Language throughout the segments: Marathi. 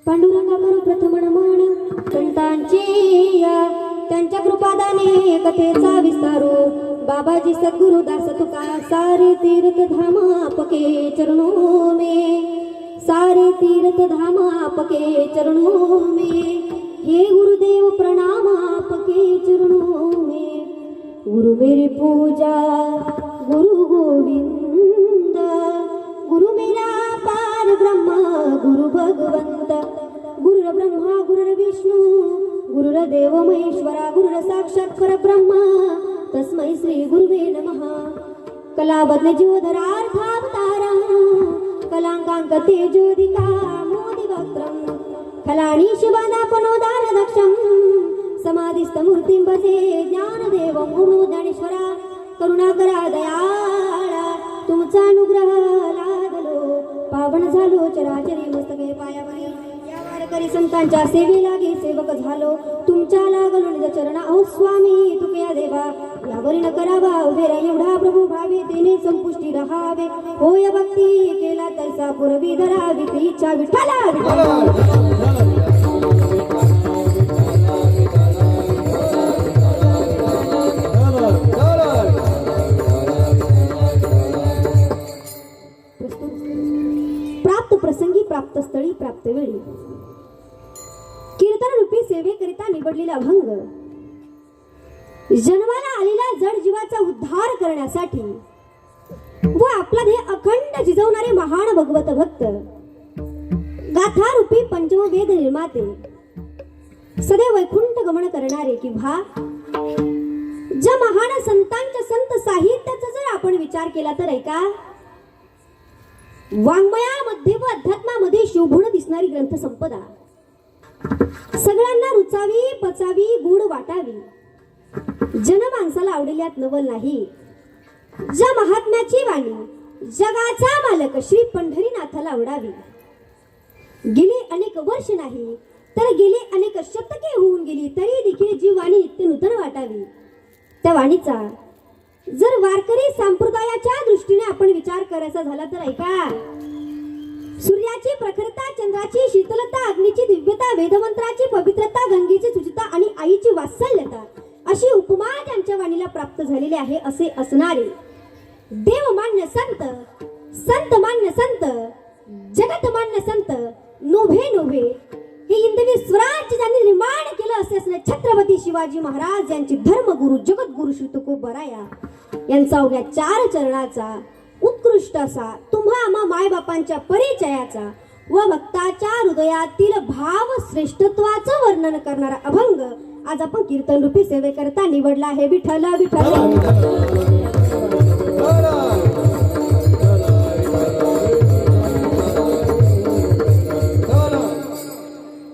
पांडुरंगा करू प्रथम नमन संतांची या त्यांच्या कृपादाने कथेचा विस्तारू बाबाजी सद्गुरु दास तुका सारे तीर्थ धाम आपके चरणों में सारे तीर्थ धाम आपके चरणों में हे गुरुदेव प्रणाम आपके चरणों में गुरु मेरी पूजा गुरु गोविंद गुरु मेरा पार ब्रह्म गुरु भगवंत गुरुर ब्रह्मा गुरुर विष्णु गुरुर देव महेश्वरा गुरुर साक्षात परब्रह्म तस्मै श्री गुरुवे नमः कलावद्न जीवधरार्थावतारा कलांकांक तेजोदिका मोदिवक्त्रम कलाणी शिवानापनोदार दक्षम समाधिस्थ मूर्तिं भजे ज्ञानदेवं गुरु ज्ञानेश्वरा करुणाकरा दयाळा तुमचा अनुग्रह लादलो पावन झालो चराचरी मस्तके पायावरी या वारकरी संतांच्या सेवे लागे सेवक झालो तुमच्या लागलो निज चरणा अहो स्वामी तुकया देवा यावरी न करावा उभे रा एवढा प्रभू भावे तेने संपुष्टी रहावे होय भक्ती केला तैसा पुरवी धरावी ती इच्छा विठ्ठला प्राप्त प्रसंगी प्राप्त स्थळी प्राप्त वेळी कीर्तन रूपी सेवेकरिता निवडलेला अभंग जन्माला आलेल्या जड जीवाचा उद्धार करण्यासाठी व आपला ध्येय अखंड जिजवणारे महान भगवत भक्त गाथा रूपी पंचमवेद निर्माते सदैव वैकुंठ गमन करणारे किंवा ज्या महान संतांच्या संत साहित्याचा जर आपण विचार केला तर ऐका वाङ्मयामध्ये व अध्यात्मामध्ये शोभून दिसणारी ग्रंथ संपदा सगळ्यांना रुचावी पचावी गुण वाटावी जन माणसाला आवडेल्यात नवल नाही ज्या महात्म्याची वाणी जगाचा मालक श्री पंढरीनाथाला आवडावी गेले अनेक वर्ष नाही तर गेले अनेक शतके होऊन गेली तरी देखील जी वाणी इतकी नूतन वाटावी त्या वाणीचा जर वारकरी संप्रदायाच्या दृष्टीने आपण विचार करायचा झाला तर ऐका सूर्याची प्रखरता चंद्राची शीतलता अग्नीची दिव्यता वेदमंत्राची पवित्रता गंगेची शुचिता आणि आईची वात्सल्यता अशी उपमा त्यांच्या वाणीला प्राप्त झालेली आहे असे असणारे देवमान्य संत संत मान्य संत जगत मान्य संत नोभे नोभे हे हिंदवी स्वराज्य ज्यांनी निर्माण केलं असे असणे छत्रपती शिवाजी महाराज यांचे धर्मगुरु जगद्गुरु श्री तुकोबराया यांचा अवघ्या 4 चरणाचा उत्कृष्ट असा तुम्हा आम्हा मायबापांच्या परिचयाचा व भक्ताच्या हृदयातील भाव श्रेष्ठत्वाचं वर्णन करणारा अभंग आज आपण कीर्तन रूपी सेवेकरता निवडला आहे विठ्ठल विठ्ठल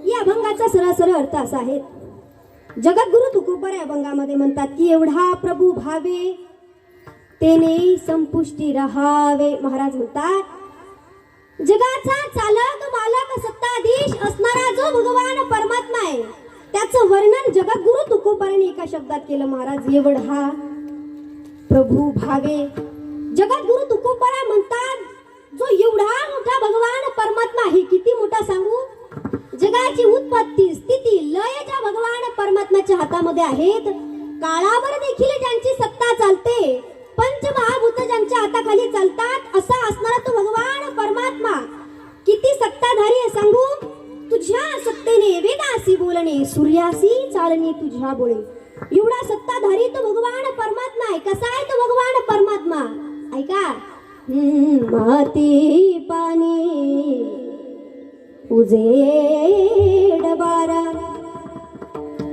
या अभंगाचा सरळ अर्थ असा आहे जगद्गुरु तुकोबराया अभंगामध्ये म्हणतात की एवढा प्रभू भावे तेने संपुष्टी रहावे महाराज म्हणतात जगाचा चालक मालक सत्ताधीश असणारा जो भगवान परमात्मा आहे त्याचं वर्णन जगद्गुरु तुकोबराने एका शब्दात केलं महाराज एवढा प्रभू भावे जगद्गुरु तुकोबरा म्हणतात जो एवढा मोठा भगवान परमात्मा आहे किती मोठा सांगू जगाची उत्पत्ती स्थिती लय ज्या भगवान परमात्म्याच्या हातामध्ये आहेत काळावर देखील ज्यांची सत्ता चालते पंचमहाभूत ज्यांच्या हाताखाली चालतात असा असणारा तो भगवान परमात्मा किती सत्ताधारी आहे सांगू तुझ्या सत्तेने वेदासी बोलणे सूर्यासी चालणे तुझ्या बोळे एवढा सत्ताधारी तो भगवान परमात्मा आहे कसा आहे तो भगवान परमात्मा ऐका माती पाणी उजेड बारा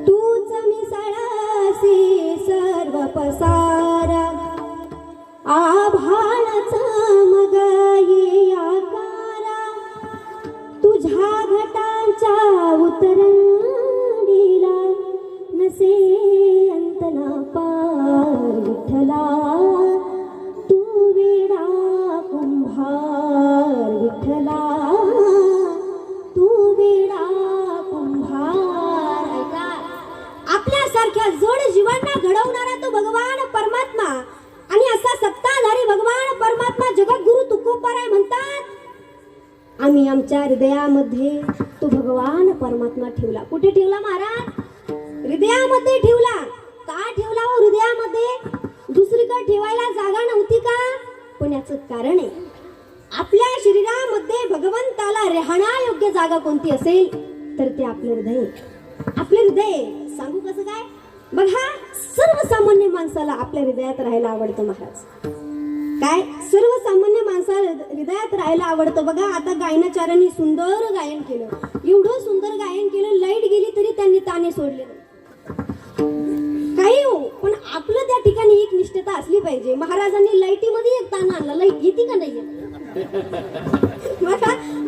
तूच मिसळासी सर्व पसारा आभाळाचा मगाई आकारा तुझ्या घटांच्या उतरंडीला नसे अंतना पार विठ्ठला तू वेडा कुंभार विठ्ठला तू वेडा कुंभार ऐका आपल्यासारख्या जोड जीवांना घडवणारा तो भगवान परमात्मा आणि असा सत्ताधारी भगवान परमात्मा जगद्गुरु तुकोबराय म्हणतात आम्ही आमच्या हृदयामध्ये तो भगवान परमात्मा ठेवला. कुठे ठेवला महाराज? हृदयामध्ये ठेवला. का ठेवला हो हृदयामध्ये? दुसरीकडे ठेवायला जागा नव्हती का? पण याचं कारण आहे, आपल्या शरीरामध्ये भगवंताला राहण्यायोग्य जागा कोणती असेल तर ते आपले हृदय. आपले हृदय सांगू कसं काय? बघा, सर्वसामान्य माणसाला आपल्या हृदयात राहायला आवडतं महाराज. काय सर्वसामान्य माणसाला हृदयात राहायला आवडतं. बघा, आता गायनाचार्यांनी सुंदर गायन केलं, एवढं सुंदर गायन केलं, लाईट गेली तरी त्यांनी ताने सोडले काही हो, पण आपलं त्या ठिकाणी एक निष्ठता असली पाहिजे. महाराजांनी लाईटीमध्ये एक ताण आणला, लाईट येते का नाही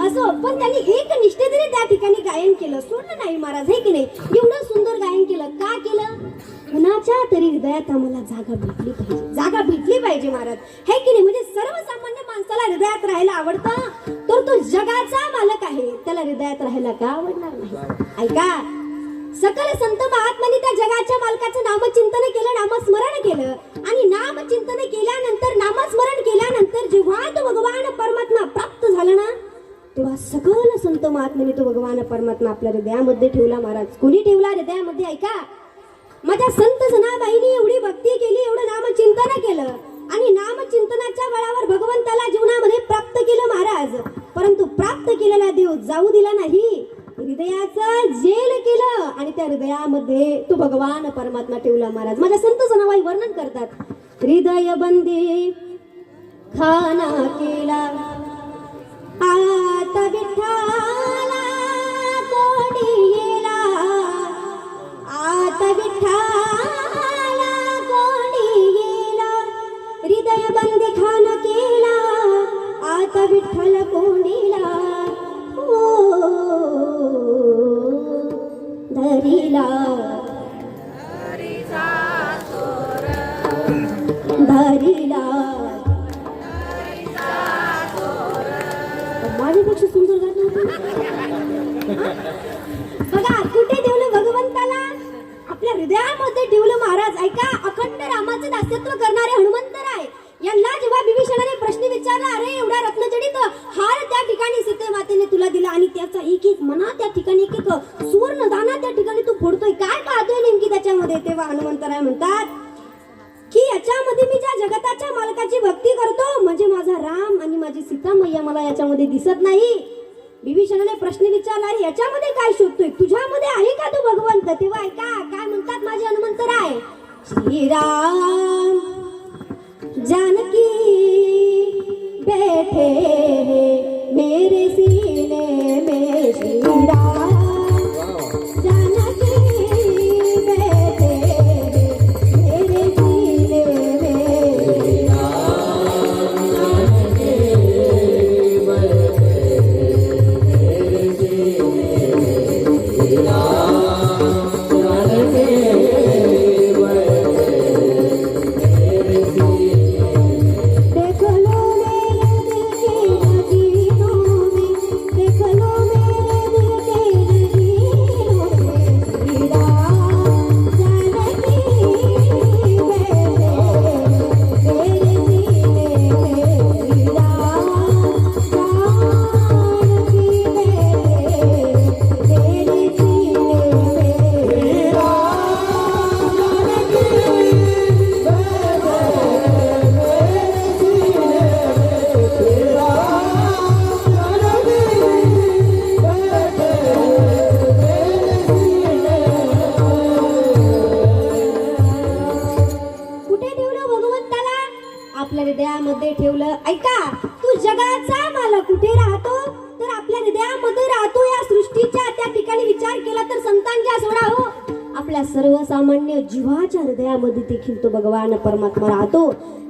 असो, पण त्यांनी एक निष्ठेने त्या ठिकाणी गायन केलं, सोडलं नाही महाराज, हे की नाही? एवढं सुंदर गायन केलं. का केलं? कुणाच्या तरी हृदयात आम्हाला जागा भेटली पाहिजे, जागा भेटली पाहिजे महाराज, हे की नाही? म्हणजे सर्वसामान्य माणसाला हृदयात राहायला आवडतं, तर तो जगाचा मालक आहे, त्याला हृदयात राहायला का आवडणार नाही? ऐका, सकल संत महात्म्यांनी त्या जगाच्या मालकाचं नामचिंतन केलं, नामस्मरण केलं, आणि नामचिंतन केल्यानंतर, नामस्मरण केल्यानंतर जेव्हा तो भगवान परमात्मा प्राप्त झाला ना, तेव्हा सकल संत महात्म्यांनी तो भगवान परमात्मा आपल्या हृदयामध्ये ठेवला महाराज. कोणी ठेवला हृदयामध्ये? ऐका, माझ्या संत जनाबाईंनी एवढी भक्ती केली, एवढं नामचिंतन केलं, आणि नामचिंतनाच्या बळावर भगवंताला जीवनामध्ये प्राप्त केलं महाराज. परंतु प्राप्त केलेला देव जाऊ दिला नाही, हृदयाचं जेल केलं, आणि त्या हृदयामध्ये तो भगवान परमात्मा ठेवला महाराज. माझ्या संत जनाबाई वर्णन करतात, हृदय बंदी खाना केला, आता विठ्ठला कोणी येला, आता विठ्ठला कोणी येला, हृदय बंदी खाना केला, आता विठ्ठल कोणीला धरिला, धरिला. माझ्यापेक्षा सुंदर गाणं होतं. बघा, कुठे ठेवलं भगवंताला? आपल्या हृदयामध्ये ठेवलं महाराज. ऐका, अखंड रामाचं दास्यत्व करणारे हनुमंतराय यांना जेव्हा विभीषणाने प्रश्न विचारला, अरे एवढा रत्नजडित हार त्या ठिकाणी सीते मातेने तुला दिला, आणि त्याचा एक एक मना त्या ठिकाणी, एक एक सुवर्ण दाना त्या ठिकाणी तू फोडतोय, काय पाहतोय नेमकी त्याच्यामध्ये? तेव्हा हनुमंतराय म्हणतात की याच्यामध्ये मी ज्या जगताच्या मालकाची भक्ती करतो, म्हणजे माझा राम आणि माझी सीता मैया मला याच्यामध्ये दिसत नाही. विभीषणाने प्रश्न विचारला, अरे याच्यामध्ये काय शोधतोय? तुझ्यामध्ये आहे का तो भगवंत? तेव्हा ऐका काय म्हणतात माझे हनुमंतराय, श्रीराम जानकी बैठे मेरे सीने में, श्रीराम जानकी बैठे मेरे सीने में, हृदयामध्ये ठेवलं. ऐका, तू जगाचा मालक कुठे राहतो? तर आपल्या हृदयामध्ये राहतो. या सृष्टीच्या त्या ठिकाणी विचार केला तर संतांच्या सोडा हो, आपल्या सर्वसामान्य जीवाच्या हृदयामध्ये देखील तो भगवान परमात्मा राहतो.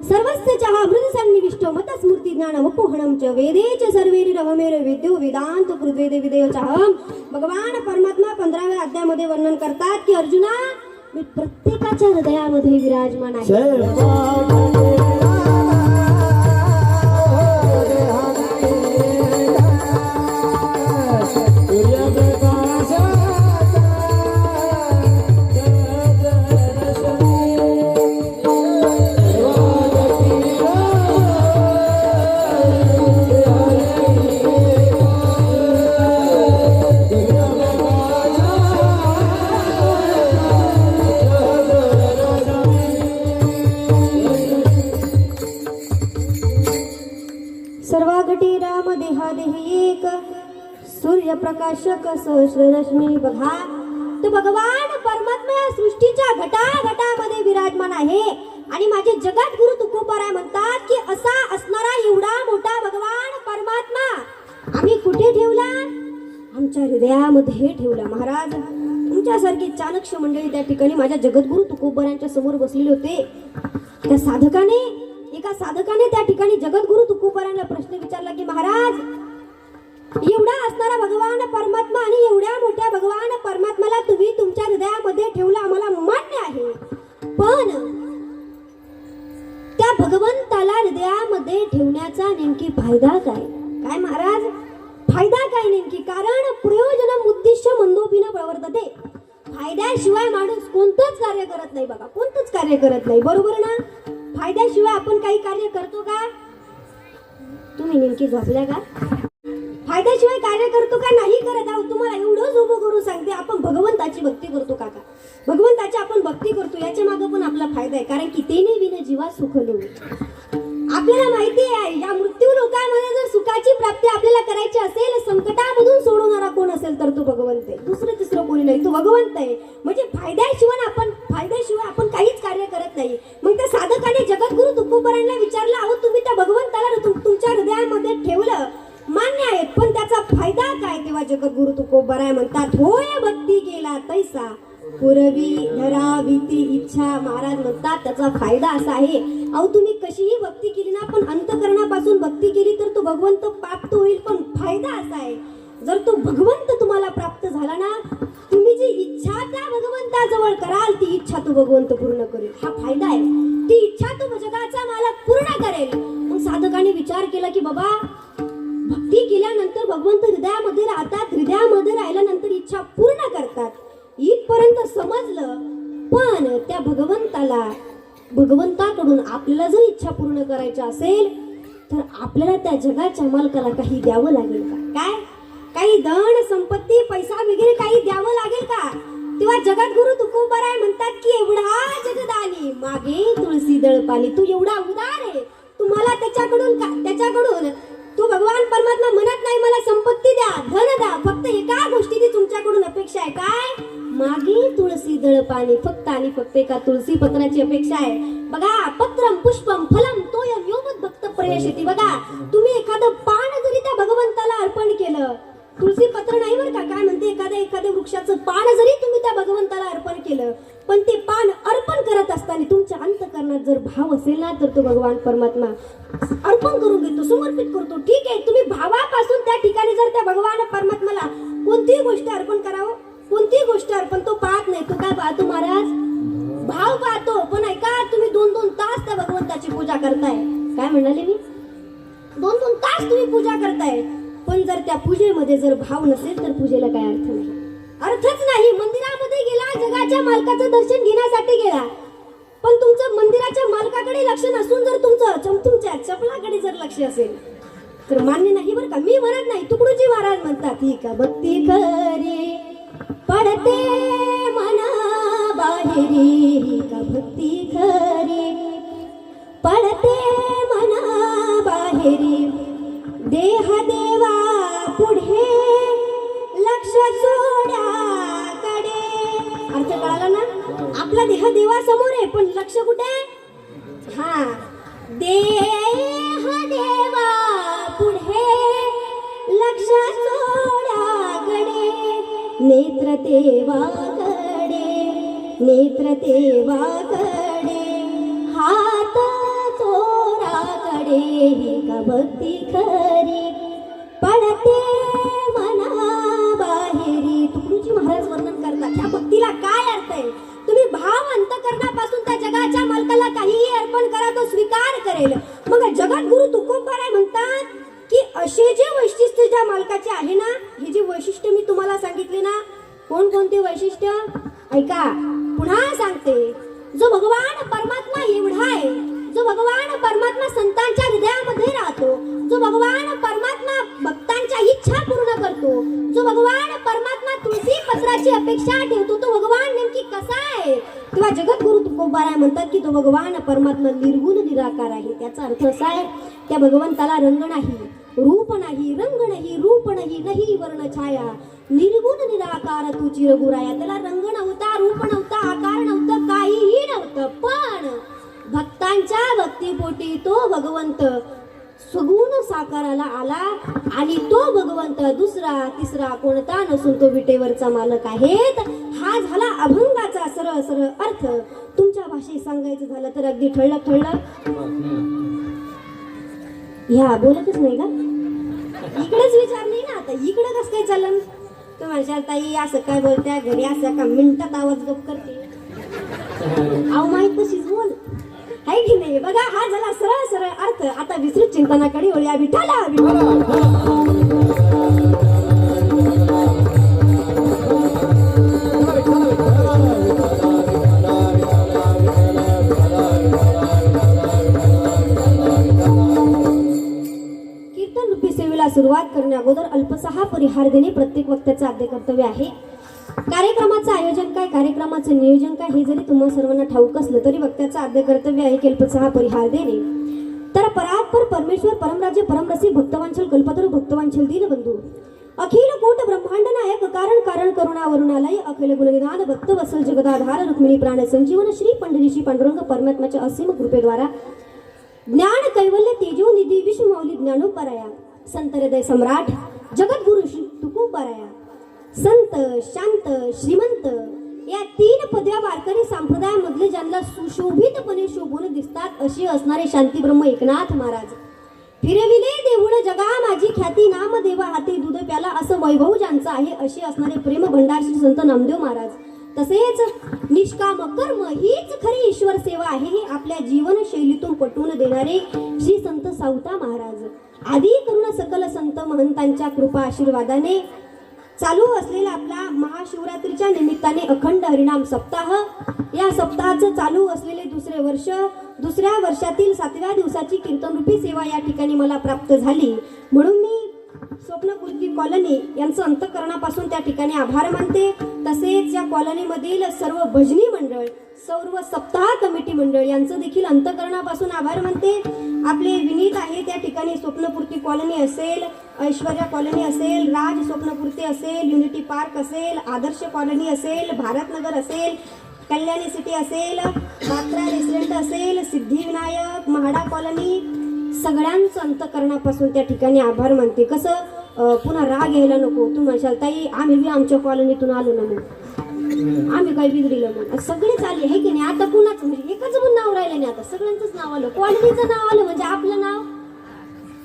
सर्वस्यच्या हृदय सन्निविष्ट मतस्मृती ज्ञान वपुहणम च वेदेच सर्वेरी रवमेर वेद्यो वेदांत कृद्वेद विदेयचहम. भगवान परमात्मा 15व्या अध्यायामध्ये वर्णन करतात की अर्जुना, मी प्रत्येकाच्या हृदयामध्ये विराजमान आहे. प्रकाशक सहस्ररश्मी. बघा, तो भगवान परमात्मा या सृष्टीच्या घटाघटामध्ये विराजमान आहे. आणि माझे जगद्गुरु तुकोबाराय म्हणतात की असा असणारा एवढा मोठा भगवान परमात्मा आम्ही कुठे ठेवला? आमच्या हृदयामध्ये ठेवला. महाराज, तुमच्यासारखी चाणक्य मंडळी त्या ठिकाणी माझ्या जगद्गुरु तुकोबारायांच्या समोर बसलेले होते. एका साधकाने त्या ठिकाणी जगद्गुरु तुकोबारायांना प्रश्न विचारला की महाराज, एवढा असणारा भगवान परमात्मा आणि एवढ्या मोठ्या भगवान परमात्म्याला तुम्ही तुमच्या हृदयामध्ये ठेवला, आम्हाला मान्य आहे, पण त्या भगवंताला हृदयामध्ये ठेवण्याचा नेमकी फायदा काय? काय महाराज, फायदा काय नेमकी? कारण प्रयोजनम उद्दिश्य मंदोपीनं प्रवर्तते. फायद्याशिवाय माणूस कोणतंच कार्य करत नाही. बघा, कोणतंच कार्य करत नाही. बरोबर ना? फायद्याशिवाय आपण काही कार्य करतो का? तुम्ही नेमकी झोपल्या का? फायद्याशिवाय कार्य करतो का? नाही करत आहोत. तुम्हाला एवढंच उभं करून सांगते, आपण भगवंताची भक्ती करतो काका. भगवंताची आपण भक्ती करतो, याच्या मागे पण आपला फायदा आहे. कारण की तेने विन जीवा सुख लोभी. आपल्याला माहिती आहे या मृत्यू लोकांमध्ये जर सुखाची प्राप्ती आपल्याला करायची असेल, संकटामधून सोडवणारा कोण असेल तर तो भगवंत आहे. दुसरं तिसरं कोणी नाही, तो भगवंत आहे. म्हणजे फायद्याशिवाय आपण काहीच कार्य करत नाही. मग त्या साधकाने जगद्गुरु तुकोबारायांना विचारलं, अहो तुम्ही त्या भगवंताला तुमच्या हृदयामध्ये ठेवलं, मान्य आहे, पण त्याचा फायदा काय? तेव्हा जगद्गुरु तुकोबाराय म्हणतात, होय भक्ती केला तैसा पुरवी धरावी ती इच्छा. महाराज म्हणतात त्याचा फायदा असा आहे, अहो तुम्ही कशीही भक्ती केली ना, पण अंतःकरणापासून भक्ती केली तर तो भगवंत प्राप्त होईल. पण फायदा असा आहे, जर तो भगवंत तुम्हाला प्राप्त झाला ना, तुम्ही जी इच्छा त्या भगवंताजवळ कराल ती इच्छा तो भगवंत पूर्ण करेल. हा फायदा आहे. ती इच्छा तो जगाचा मालक पूर्ण करेल. मग साधकाने विचार केला की बाबा, भक्ती केल्यानंतर भगवंत हृदयामध्ये राहतात, हृदयामध्ये राहिल्यानंतर इच्छा पूर्ण करतात, इथपर्यंत समजलं. पण त्या भगवंताकडून आपल्याला जर इच्छा पूर्ण करायची असेल तर आपल्याला त्या जगाच्या मालकाला काही द्यावं लागेल का? काय? काही धन संपत्ती पैसा वगैरे काही द्यावं लागेल का? तेव्हा जगद्गुरु तुकोबाराय म्हणतात की एवढा जगदानी मागे तुळसी दळपाणी. तू एवढा उदार आहे, तुम्हाला त्याच्याकडून तो भगवान परमात्मा म्हणत नाही मला संपत्ती द्या, धन द्या, फक्त एका गोष्टीची तुमच्याकडून अपेक्षा आहे. काय? मागे तुळसी दळपाणी. फक्त आणि फक्त एका तुळसी पत्राची अपेक्षा आहे. बघा, पत्रम पुष्पम फलम तोयम योमद भक्त प्रयशती. बघा, तुम्ही एखादं पान जरी त्या भगवंताला अर्पण केलं, तुळसी पत्र नाही बरं का, काय म्हणते, एखाद्या वृक्षाचं पान जरी तुम्ही त्या भगवंताला अर्पण केलं, पण ते पान अर्पण करत असताना तुमच्या अंतःकरणात जर भाव असेल ना, तर तो भगवान परमात्मा अर्पण करून घेतो, समर्पित करतो. ठीक आहे, तुम्ही भावापासून त्या ठिकाणी जर त्या भगवान परमात्म्याला कोणतीही गोष्ट अर्पण करावं, कोणतीही गोष्ट अर्पण तो पाहत नाही. तो काय पाहतो महाराज? भाव पाहतो. पण ऐका, तुम्ही 2-2 तास त्या भगवंताची पूजा करताय. काय म्हणाले मी? 2-2 तास तुम्ही पूजा करताय, पण जर त्या पूजेमध्ये जर भाव नसेल तर पूजेला काय अर्थ नाही. अर्थच नाही. मंदिरामध्ये गेला, जगाच्या मालकाचं दर्शन घेण्यासाठी गेला, पण तुमचं मंदिराच्या मालकाकडे लक्ष नसून जर तुमच्या चपलाकडे जर लक्ष असेल तर मान्य नाही बरं का. मी म्हणत नाही, तुकडोजी महाराज म्हणतात, ही का भक्ती खरी पडते मना बाहेरी, ही का भक्ती खरी पडते मना बाहेरी, देह देवा पुढे लक्ष सोड्याकडे. अर्थ कळाला ना? आपला देह देवासमोर आहे, पण लक्ष कुठे? हा, देह देवा पुढे लक्ष सोड्याकडे, नेत्र देवाकडे, हात चोराकडे, ही का भक्ती खरी पडते मना बाहेरी. तुकडोजी महाराज वर्णन करतात त्या भक्तीला काय अर्थ आहे. तुम्ही भाव अंतःकरणापासून त्या जगाच्या मालकाला काहीही अर्पण करा, तो स्वीकार करेल. मग जगद्गुरु तुकोबाराय म्हणतात की असे जे वैशिष्ट्य ज्या मालकाचे आहे ना, हे जे वैशिष्ट्य मी तुम्हाला सांगितले ना, कोणकोणते वैशिष्ट्य ऐका, पुन्हा सांगते. जो भगवान परमात्मा एवढा आहे, जो भगवान परमात्मा संतांच्या हृदयामध्ये राहतो, जो भगवान परमात्मा भक्तांच्या इच्छा पूर्ण करतो, जो भगवान परमात्मा तुळशी पत्राची अपेक्षा ठेवतो, तो भगवान नेमकी कसा आहे. तेव्हा जगद्गुरु तुकोबाराय म्हणतात की तो भगवान परमात्मा निर्गुण निराकार आहे. त्याचा अर्थ असा आहे, त्या भगवंताला रंग नाही, रूप नाही रंग नाही रूप नाही नाही वर्ण छाया निर्गुण निराकार तू चिरगुराया. त्याला रंग नव्हता, रूप नव्हता, आकार नव्हतं, काहीही नव्हतं, पण भक्तांच्या भक्तीपोटी तो भगवंत सगुण साकाराला आला आणि तो भगवंत दुसरा तिसरा कोणता नसून तो विटेवरचा मालक आहेत. हा झाला अभंगाचा सरळ सरळ अर्थ. तुमच्या भाषेत सांगायचं झालं तर अगदी ठळक ठळक. ह्या बोलतच नाही का? इकडेच विचार नाही ना, आता इकडे कसं काय चालन? तू म्हणशाल ताई असं काय बोलत्या, घरी असं का मिनिटात आवाज गप करते. अहो माहित तशीच बोल आहे की नाही? बघा हा झाला सरळ सरळ अर्थ. आता विस्तृत चिंतनाकडे वळूया. विठाला कीर्तन रूपी सेवेला सुरुवात करण्या अगोदर अल्पसहा परिहार देणे प्रत्येक वक्त्याचं आद्य कर्तव्य आहे. कार्यक्रमाचं आयोजन काय, कार्यक्रमाचं नियोजन काय हे जरी तुम्हा सर्वांना ठाऊक असलं तरी वक्त्याचं आद्य कर्तव्य आहे की अल्पसहा परिहार देणे. तर परात्पर परमेश्वर परमराज्य परमरसी भक्तवांचल कल्पतरू भक्तवांचल दीनबंधू अखिल कोट ब्रह्मांड नायक कारण कारण करुणा वरुणालय अखिल गुणनिधान भक्त वत्सल जगदाधार रुक्मिणी प्राण संजीवन श्री पंढरीशी पांडुरंग परमात्म्याच्या असीम कृपेद्वारा ज्ञान कैवल्य तेजो निधी विश्वमौली ज्ञानोपराया संत हृदय सम्राट जगद्गुरु श्री तुकोबराया संत शांत श्रीमंत या तीन पदव्या वारकरी संप्रदायामधले ज्यांना सुशोभितपणे शोभून दिसतात असे असणारे शांती ब्रह्म एकनाथ महाराज. फिरविले देऊळ जगा माझी ख्याती नाम देवा हाती दूध प्याला असं वैभव ज्यांचं आहे असे असणारे प्रेम भंडार श्री संत नामदेव महाराज. तसेच निष्काम कर्म हीच खरी ईश्वर सेवा आहे हे आपल्या जीवनशैलीतून पटवून देणारे श्री संत सावता महाराज. आदी करून सकल संत महंतांच्या कृपा आशीर्वादाने चालू असलेला आपला महाशिवरात्रीच्या निमित्ताने अखंड हरिनाम सप्ताह, या सप्ताहाचं चालू असलेले दुसरे वर्ष, दुसऱ्या वर्षातील 7व्या दिवसाची कीर्तनरूपी सेवा या ठिकाणी मला प्राप्त झाली. म्हणून मी स्वप्नपूर्ती कॉलनी यांचं अंतःकरणापासून त्या ठिकाणी आभार मानते. तसेच या कॉलनीमधील सर्व भजनी मंडळ, सर्व सप्ताह कमिटी मंडळ यांचं देखील अंतःकरणापासून आभार मानते. आपले विनीत आहे त्या ठिकाणी स्वप्नपूर्ती कॉलनी असेल, ऐश्वर्या कॉलनी असेल, राज स्वप्नपूर्ती असेल, युनिटी पार्क असेल, आदर्श कॉलनी असेल, भारतनगर असेल, कल्याणी सिटी असेल, बात्रा रेसिडेंट असेल, सिद्धिविनायक, महाडा कॉलनी, सगळ्यांचं अंतःकरणापासून त्या ठिकाणी आभार मानते. कसं पुन्हा राग यायला नको. तू म्हणशाल ताई आम्ही बी आमच्या कॉलनीतून आलो ना, मग आम्ही काही बिघडलं मग सगळे चालले आहे की नाही. आता कुणाच म्हणजे एकच पण नाव राहिलं नाही, आता सगळ्यांचंच नाव आलं, कॉलनीचं नाव आलं म्हणजे आपलं नाव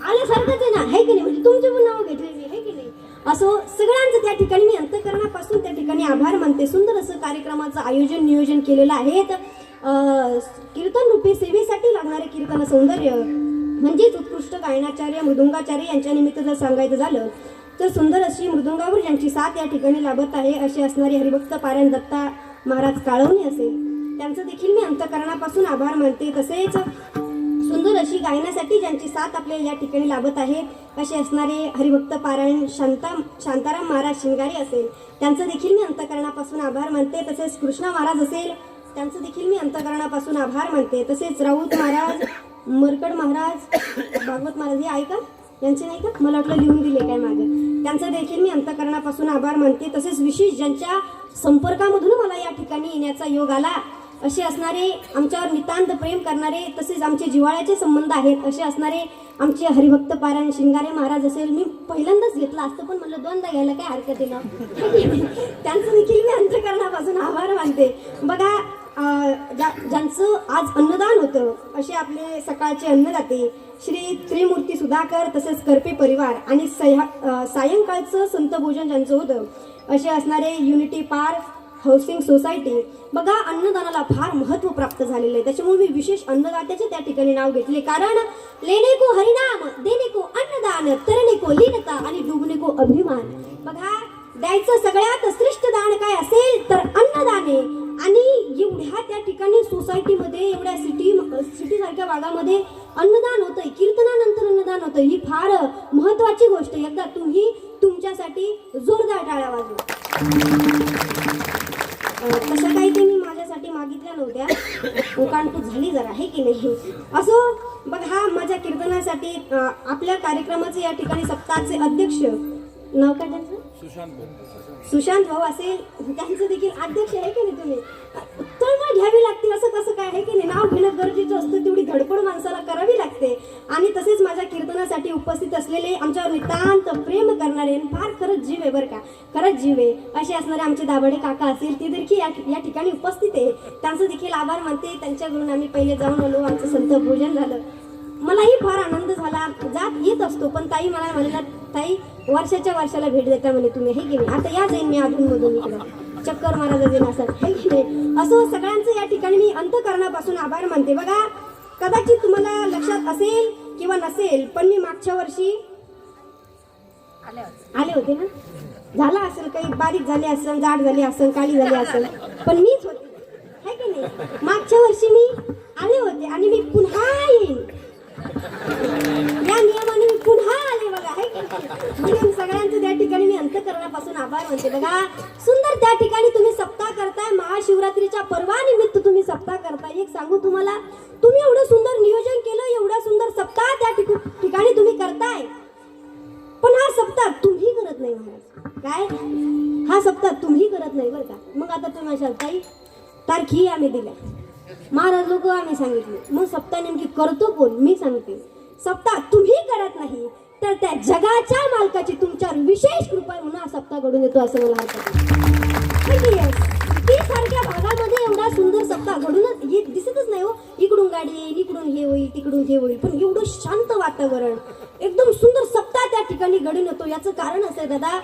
आल्यासारखंच आहे ना, आहे की नाही. म्हणजे तुमचे पण नाव घेतले मी, आहे की नाही. असो सगळ्यांचं त्या ठिकाणी मी अंतःकरणापासून त्या ठिकाणी आभार मानते. सुंदर असं कार्यक्रमाचं आयोजन नियोजन केलेलं आहे. कीर्तन रूपी सेवेसाठी लागणारे कीर्तन सौंदर्य म्हणजेच उत्कृष्ट गायनाचार्य मृदुंगाचार्य यांच्या निमित्त जर सांगायचं झालं तर सुंदर अशी मृदुंगावर ज्यांची साथ या ठिकाणी लाभत आहे असे असणारे हरिभक्त पारायण दत्ता महाराज काळवणे असेल, त्यांचं देखील मी अंतःकरणापासून आभार मानते. तसेच सुंदर अशी गायनासाठी ज्यांची साथ आपल्याला या ठिकाणी लाभत आहे असे असणारे हरिभक्त पारायण शांताराम महाराज शिंगारे असेल, त्यांचं देखील मी अंतःकरणापासून आभार मानते. तसेच कृष्णा महाराज असेल, त्यांचं देखील मी अंतःकरणापासून आभार मानते. तसेच राऊत महाराज, मरकड महाराज, भागवत महाराज हे आहे का, यांचे नाही का, मला वाटलं लिहून दिले काय मागं, त्यांचं देखील मी अंतःकरणापासून आभार मानते. तसेच विशेष ज्यांच्या संपर्कामधून मला या ठिकाणी येण्याचा योग आला असे असणारे, आमच्यावर नितांत प्रेम करणारे, तसेच आमचे जिव्हाळ्याचे संबंध आहेत असे असणारे आमचे हरिभक्त पारायण शिंगारे महाराज असेल, मी पहिल्यांदाच घेतलं असतं पण म्हणलं दोनदा घ्यायला काय हरकत आहे ना, त्यांचं देखील मी अंतःकरणापासून आभार मानते. बघा ज्यांचं आज अन्नदान होतं असे आपले सकाळचे अन्नदाते श्री त्रिमूर्ती सुधाकर, तसेच करपे परिवार आणि सायंकाळचं संत भोजन ज्यांचं होतं असे असणारे युनिटी पार्क हाऊसिंग सोसायटी. बघा अन्नदानाला फार महत्त्व प्राप्त झालेलं आहे, त्याच्यामुळे मी विशेष अन्नदात्याचे त्या ठिकाणी नाव घेतले. कारण लेने को हरिनाम, देने को अन्नदान, तरणे को लीनता आणि डुबणे को अभिमान. बघा द्यायचं सगळ्यात श्रेष्ठ दान काय असेल तर अन्नदाने. आणि एवढ्या त्या ठिकाणी सोसायटीमध्ये, एवढ्या सिटी सारख्या भागामध्ये अन्नदान होतंय, कीर्तनानंतर अन्नदान होतंय, ही फार महत्वाची गोष्ट. एकदा तुम्ही तुमच्यासाठी जोरदार टाळ्या वाजवा. तसं काही ते मी माझ्यासाठी मागितल्या नव्हत्या, ओकांटू झाली जरा, आहे की नाही. असं बघ हा माझ्या कीर्तनासाठी आपल्या कार्यक्रमाचे या ठिकाणी सप्ताहाचे अध्यक्ष नाव काय त्यांचं सुशांत भाऊ असेल, त्यांचं देखील अध्यक्ष आहे की नाही तुम्ही, तळमळ घ्यावी लागते. असं कसं काय आहे की नाही, नाव घेणं गरजेचं असतं, तेवढी धडपड माणसाला करावी लागते. आणि तसेच माझ्या कीर्तनासाठी उपस्थित असलेले आमच्यावर नितांत प्रेम करणारे फार खरंच जीव आहे बरं का, खरंच जीव आहे असे असणारे आमचे दाभाडे काका असतील, ते देखील या ठिकाणी उपस्थित आहे. त्यांचं देखील आभार मानते. त्यांच्याकडून आम्ही पहिले जाऊन आलो, आमचं संत भोजन झालं. मलाही फार आनंद झाला. जात येत असतो पण ताई मला म्हणाला, ताई वर्षाच्या वर्षाला भेट देता म्हणे तुम्ही, हे की नाही, आता या जाईन मी अधूनमधून इकडं चक्कर मारायला जाईन असं, हे की नाही. असं सगळ्यांचं या ठिकाणी मी अंतःकरणापासून आभार मानते. बघा कदाचित तुम्हाला लक्षात असेल किंवा नसेल, पण मी मागच्या वर्षी आले होते ना, झाला असेल काही बारीक झाले असेल, जाड झाले असेल, काळी झाली असेल, पण मीच होते, है की नाही. मागच्या वर्षी मी आले होते आणि मी पुन्हा येईन या नियमाने, मी पुन्हा आले बघा, है की नाही. म्हणून सगळ्यांचं त्या ठिकाणी मी अंतःकरणापासून आभार मानते. बघा सुंदर त्या ठिकाणी तुम्ही सप्ताह करताय, महाशिवरात्रीच्या पर्वानिमित्त तुम्ही सप्ताह करताय. एक सांगू तुम्हाला, तुम्ही एवढं सुंदर नियोजन केलं, एवढा सुंदर सप्ताह त्या ठिकाणी तुम्ही करताय, पण हा सप्ताह तुम्ही करत नाही महाराज. काय हा सप्ताह तुम्ही करत नाही बरं का. मग आता तुम्ही असाल ताई तारखी आम्ही दिल्या, महाराज लोक आम्ही सांगितले, मग सप्ताह नेमकी करतो कोण, मी सांगते. सप्ताह तुम्ही करत नाही तर त्या जगाच्या मालकाची तुमच्यावर विशेष कृपा म्हणून हा सप्ताह घडून येतो असं मला वाटतं. ती सारख्या भागामध्ये एवढा सुंदर सप्ताह घडूनच दिसतच नाही हो. इकडून गाडी येईल, इकडून हे होईल, तिकडून हे होईल, पण एवढं शांत वातावरण, एकदम सुंदर सप्ताह त्या ठिकाणी घडून येतो. याचं कारण असं आहे दादा,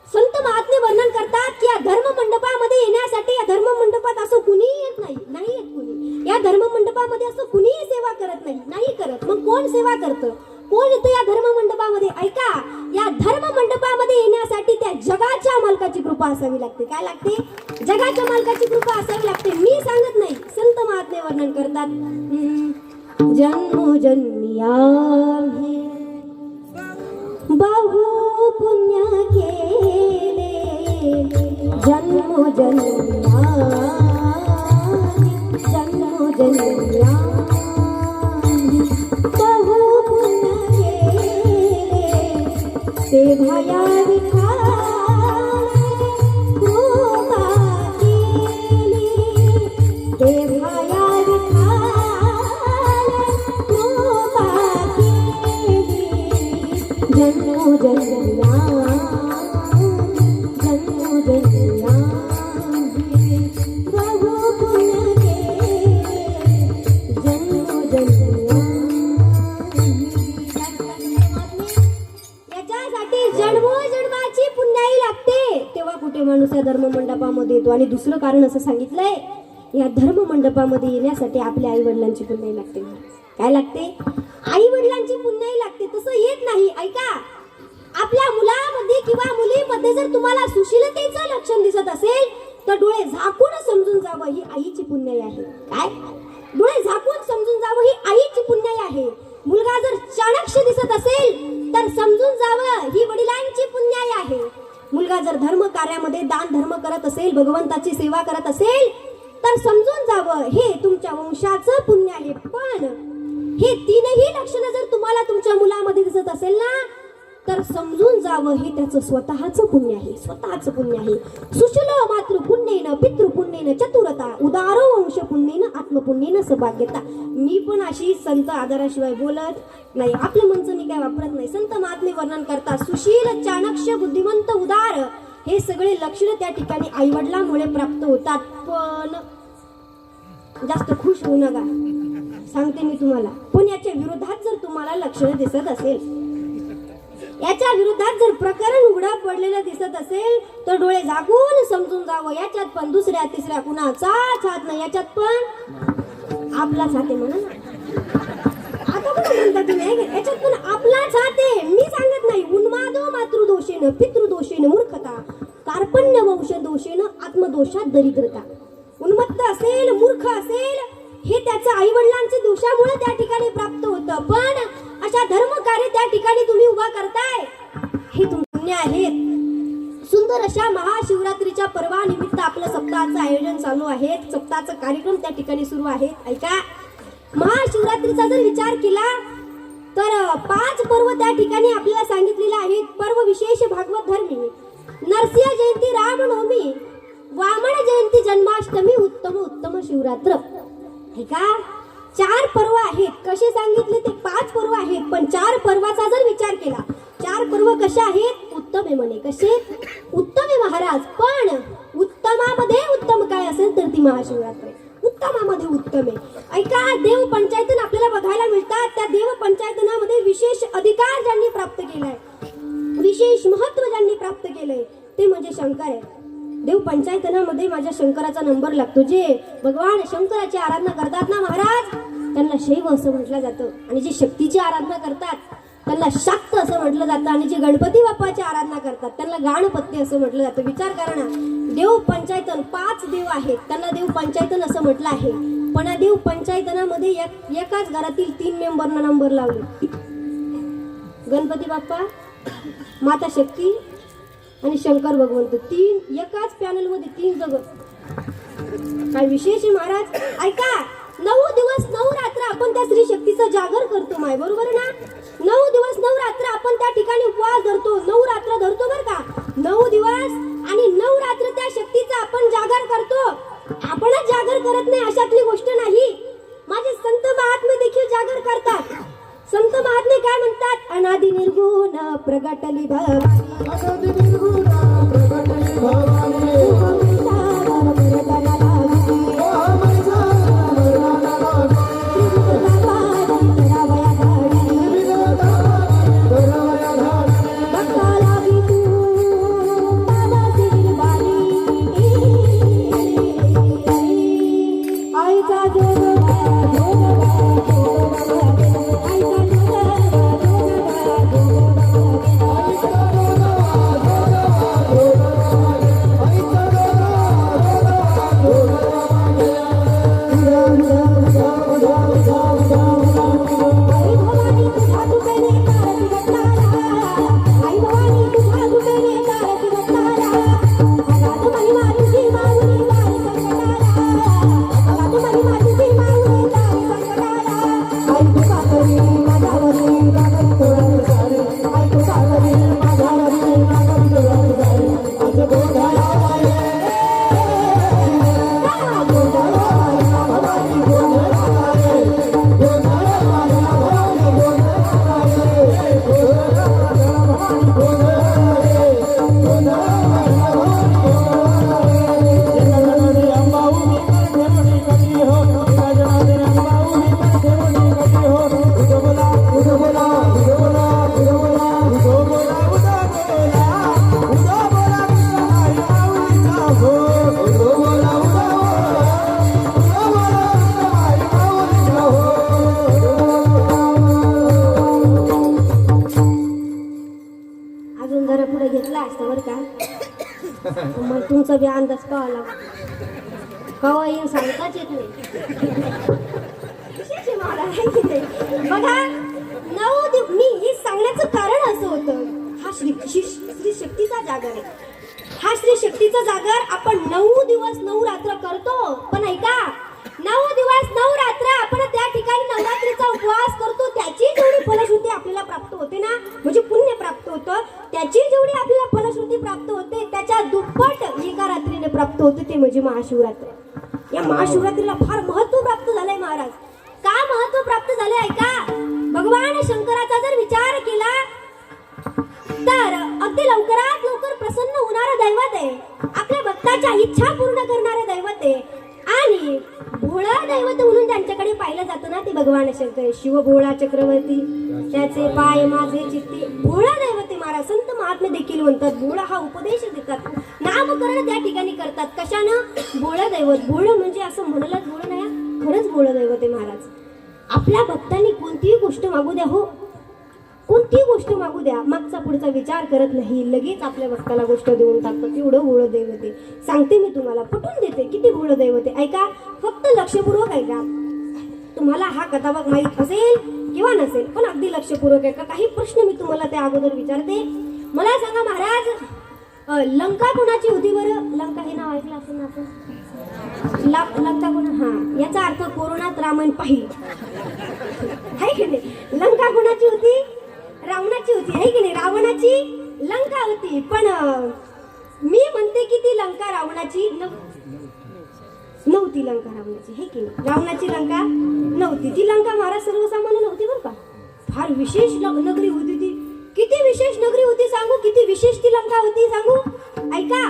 संत महात्मे वर्णन करतात की या धर्म मंडपामध्ये येण्यासाठी, या धर्म मंडपात असं कुणीही येत नाही येत कुणी. या धर्म मंडपामध्ये असं कुणीही सेवा करत नाही करत. मग कोण सेवा करतं, कोण येतं या धर्म मंडपामध्ये? ऐका, या धर्म मंडपामध्ये येण्यासाठी त्या जगाच्या मालकाची कृपा असावी लागते. काय लागते? जगाच्या मालकाची कृपा असावी लागते. मी सांगत नाही, संत महात्मे वर्णन करतात. जन्मोजन्मी आम्ही बहु पुण्य केले, जन्मोजन्मी जन्मोजन्मी बहु पुण्य केले, तेव्हा या विठाने कृपा केली, तेव्हा या विठाने कृपा केली. जन्मोजन्मी बहु पुण्य केले, याच्यासाठी जन्मोजन्माची पुण्याई लागते. तेव्हा कुठे माणूस या धर्म मंडपामध्ये येतो. आणि दुसरं कारण असं सांगितलंय, या धर्म मंडपामध्ये येण्यासाठी आपल्या आई वडिलांची पुण्याई लागते. काय लागते? आई वडिलांची पुण्याई लागते. तसं येत नाही. ऐका, आपल्या मुलामध्ये किंवा मुलीमध्ये जर तुम्हाला सुशीलतेचं लक्षण दिसत असेल तर डोळे झाकून समजून जावं ही आईची पुण्याई आहे. काय? डोळे झाकून समजून जावं ही आईची पुण्याई आहे. मुलगा जर चाणक्य दिसत असेल तर समजून जावं ही वडिलांची पुण्याई आहे. मुलगा जर धर्म कार्यामध्ये दान धर्म करत असेल, भगवंताची सेवा करत असेल तर समजून जावं हे तुमच्या वंशाचं पुण्य आहे. पण हे तीनही लक्षणं जर तुम्हाला तुमच्या मुलामध्ये दिसत असेल ना तर समजून जावं हे त्याचं स्वतःचं पुण्य आहे. स्वतःचं पुण्य आहे. सुशील मातृपुण्येन पितृपुण्येन चतुरता, उदारो वंश पुण्येन आत्मपुण्येन सौभाग्यता. मी पण अशी संत आदराशिवाय बोलत नाही, आपलं मनचं मी काय वापरत नाही. संत महात्मे वर्णन करतात, सुशील, चाणक्य, बुद्धिमंत, उदार हे सगळे लक्षण त्या ठिकाणी आई वडिलांमुळे प्राप्त होतात. पण जास्त खुश होऊ नका, सांगते मी तुम्हाला. पण याच्या विरोधात जर तुम्हाला लक्षणं दिसत असेल, याच्या विरोधात जर प्रकरण उघडा पडलेलं दिसत असेल तर डोळे झाकून समजून जावं. याच्यात पण दुसऱ्या तिसऱ्या कुणाचाच हात नाही, याच्यात पण आपलाच हात आहे म्हणा ना. आता कुठं म्हणता तुम्ही? याच्यात पण आपलाच हात आहे. मी सांगत नाही. उन्मादो मातृदोषेन पितृदोषेन मूर्खता, कार्पण्य वंश दोषेन आत्मदोषात दरिद्रता. उन्मत्त असेल, मूर्ख असेल, हे त्याचं आई वडिलांच्या दोषामुळे त्या ठिकाणी प्राप्त होतं. पण अशा धर्म कार्य त्या ठिकाणी तुम्ही उभा करताय हे पुण्य आहेत. सुंदर अशा महाशिवरात्रीच्या पर्वानिमित्त आपलं सप्ताहाचं आयोजन चालू आहे. सप्ताहाचा कार्यक्रम त्या ठिकाणी सुरू आहे. ऐका, महाशिवरात्रीचा जर विचार केला तर 5 पर्व त्या ठिकाणी आपल्याला सांगितलेले आहेत. पर्व विशेष भागवत धर्मी, नरसिंह जयंती, रामनवमी, वामन जयंती, जन्माष्टमी, उत्तम शिवरात्र. हे का 4 पर्व आहेत. कसे सांगितले ते 5 पर्व आहेत, पण 4 पर्वाचा जर विचार केला, 4 पर्व कसे आहेत? उत्तम आहे म्हणे. कसे उत्तम आहे महाराज, पण उत्तमामध्ये उत्तम काय असेल तर ती महाशिवरात्र उत्तमामध्ये उत्तम आहे. ऐका, देव पंचायतन आपल्याला बघायला मिळतात. त्या देव पंचायतनामध्ये विशेष अधिकार ज्यांनी प्राप्त केलाय, विशेष महत्व ज्यांनी प्राप्त केलंय ते म्हणजे शंकर आहे. देव पंचायतनामध्ये माझ्या शंकराचा नंबर लागतो. जे भगवान शंकराची आराधना करतात ना महाराज, त्यांना शैव असं म्हटलं जातं, आणि जे शक्तीची आराधना करतात त्यांना शाक्त असं म्हटलं जातं, आणि जे गणपती बाप्पाची आराधना करतात त्यांना गाणपत्य असं म्हटलं जातं. विचार करा ना, देव पंचायतन 5 देव आहेत, त्यांना देव पंचायतन असं म्हटलं आहे. पण देव पंचायतनामध्ये एकाच घरातील 3 मेंबरना नंबर लावले. गणपती बाप्पा, माता शक्ती आणि शंकर भगवंत, 3 एकाच पॅनल मध्ये 3 जग. काय विशेष आहे महाराज. ऐका, 9 दिवस 9 रात्र आपण त्या स्त्री शक्तीचा जागर करतो माय, बरोबर ना. 9 दिवस 9 रात्र आपण त्या ठिकाणी उपवास धरतो, 9 रात्र धरतो बर का. 9 दिवस आणि 9 रात्र त्या शक्तीचा आपण जागर करतो. आपणच जागर करत नाही अशातली गोष्ट नाही. माझे संत महात्मे देखील जागर करतात. संत महात्मे काय म्हणतात? अनादि निर्गुण प्रगटली भवानी, अनादि निर्गुण प्रगटली भवानी, मग तुमचा बी अंदाज कळाला कवा येऊन सांगताच येत नाही. बघा, 9 मी हे सांगण्याचं कारण असं होतं, हा श्री शक्तीचा जागर आहे. हा श्री शक्तीचा जागर आपण 9 दिवस 9 रात्र करतो. पण ऐका, 9 दिवस 9 रात्र आपण त्या ठिकाणी नवरात्रीचा उपवास करतो. त्याची जेवढी फलश्रुती आपल्याला प्राप्त होते ना, म्हणजे पुण्य प्राप्त होतं, त्याची जेवढी आपल्याला फलश्रुती प्राप्त होते त्याच्या दुप्पट एका रात्रीने प्राप्त होते, ते म्हणजे महाशिवरात्र. या महाशिवरात्रीला फार महत्व प्राप्त झालंय महाराज. का महत्व प्राप्त झालंय ऐका. भगवान शंकराचा जर विचार केला तर अगदी लवकरात लवकर प्रसन्न होणारं दैवत आहे, आपल्या भक्ताच्या इच्छा पूर्ण करणारं दैवत आहे. आणि भोळा दैवत म्हणून ज्यांच्याकडे पाहिलं जातं ना, ते भगवान शंकर. शिव भोळा चक्रवर्ती, त्याचे पाय माझे चित्ते. भोळा दैवत आहे महाराज. संत महात्मे देखील म्हणतात, भोळा हा उपदेश देतात, नामकरण त्या ठिकाणी करतात. कशानं? भोळा दैवत. भोळं म्हणजे असं म्हणलंच भोळं नाही, खरंच भोळा दैवत आहे महाराज. आपल्या भक्तांनी कोणतीही गोष्ट मागू द्या, हो कोणती गोष्ट मागू द्या, मागचा पुढचा विचार करत नाही, लगेच आपल्या भक्ताला गोष्ट देऊन टाकतात. एवढं भोळं दैवत आहे. सांगते मी तुम्हाला, पटवून देते किती भोळं दैवत आहे. ऐका, फक्त लक्षपूर्वक ऐका. तुम्हाला हा कथाभाग माहीत असेल किंवा नसेल, पण अगदी लक्षपूर्वक ऐका. काही प्रश्न मी तुम्हाला त्या अगोदर विचारते. मला सांगा महाराज, लंका कोणाची होती बरं? लंका हे नाव ऐकलं असेल ना आपण लंका कोण, हा याचा अर्थ कोरोनात रामायण पाहिली आहे की नाही. लंका कोणाची होती? रावणाची होती आहे की नाही. रावणाची लंका होती, पण मी म्हणते की ती लंका रावणाची नव्हती. लंका रावणाची आहे की नाही. रावणाची लंका नव्हती. ती लंका महाराज सर्वसामान्य नव्हती बरं का. फार विशेष नगरी होती ती. किती विशेष नगरी होती सांगू, किती विशेष ती लंका होती सांगू. ऐका,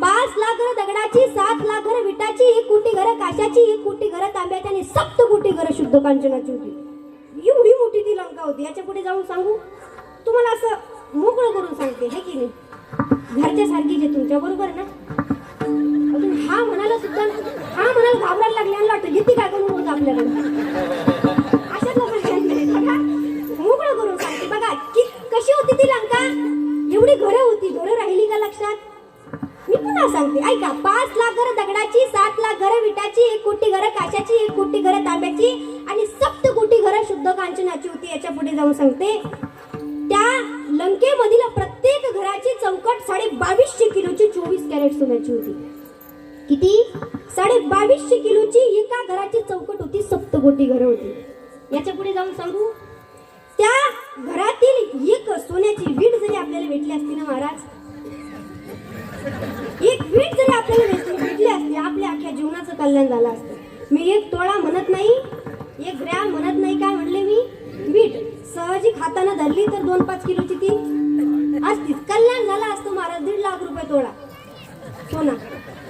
5 लाख घरं दगडाची, 7 लाख घरं विटाची, 1 कोटी घरं काशाची, 1 कोटी घरं तांब्याची आणि 7 कोटी घरं शुद्ध कांचनाची होती. एवढी मोठी ती लंका होती. याच्या पुढे जाऊन सांगू तुम्हाला, असं मोकळं करून सांगते हे की नाही. घरच्या सारखी जे तुमच्या बरोबर ना, अजून हा म्हणाला सुद्धा, हा म्हणाला घाबरायला लागले आणि वाटतं किती काय करून होतं आपल्याकडे. अशाच बघा मोकळं करून सांगते. बघा की कशी होती ती लंका. एवढी घरं होती. घरं राहिली का लक्षात? मी पुन्हा सांगते ऐका. 5 लाख घरं दगडाची, 7 लाख घरं विटाची, 1 कोटी घरं काशाची, 1 कोटी घरं तांब्याची आणि 7 कोटी घरं शुद्ध कांचनाची होती. याच्या पुढे जाऊन सांगते. त्या लंकेमधील प्रत्येक घराची चौकट 2250 किलोची 24 कॅरेट सोन्याची होती. किती? 2250 किलोची एका घराची चौकट होती. 7 कोटी घरं होती. याच्या पुढे जाऊन सांगू. त्या घरातील एक सोन्याची वीट जरी आपल्याला भेटली असती ना महाराज, एक वीट जरी आपल्याला भेटली असती, आपल्या अख्ख्या जीवनाचं कल्याण झालं असतं. मी 1 तोळा म्हणत नाही, 1 ग्रॅम म्हणत नाही, काय म्हणले मी? वीट. सहजी खाताना धरली तर 2-5 किलोची ती असतीच. कल्याण झालं असतं महाराज. 1.5 लाख रुपये तोळा सोना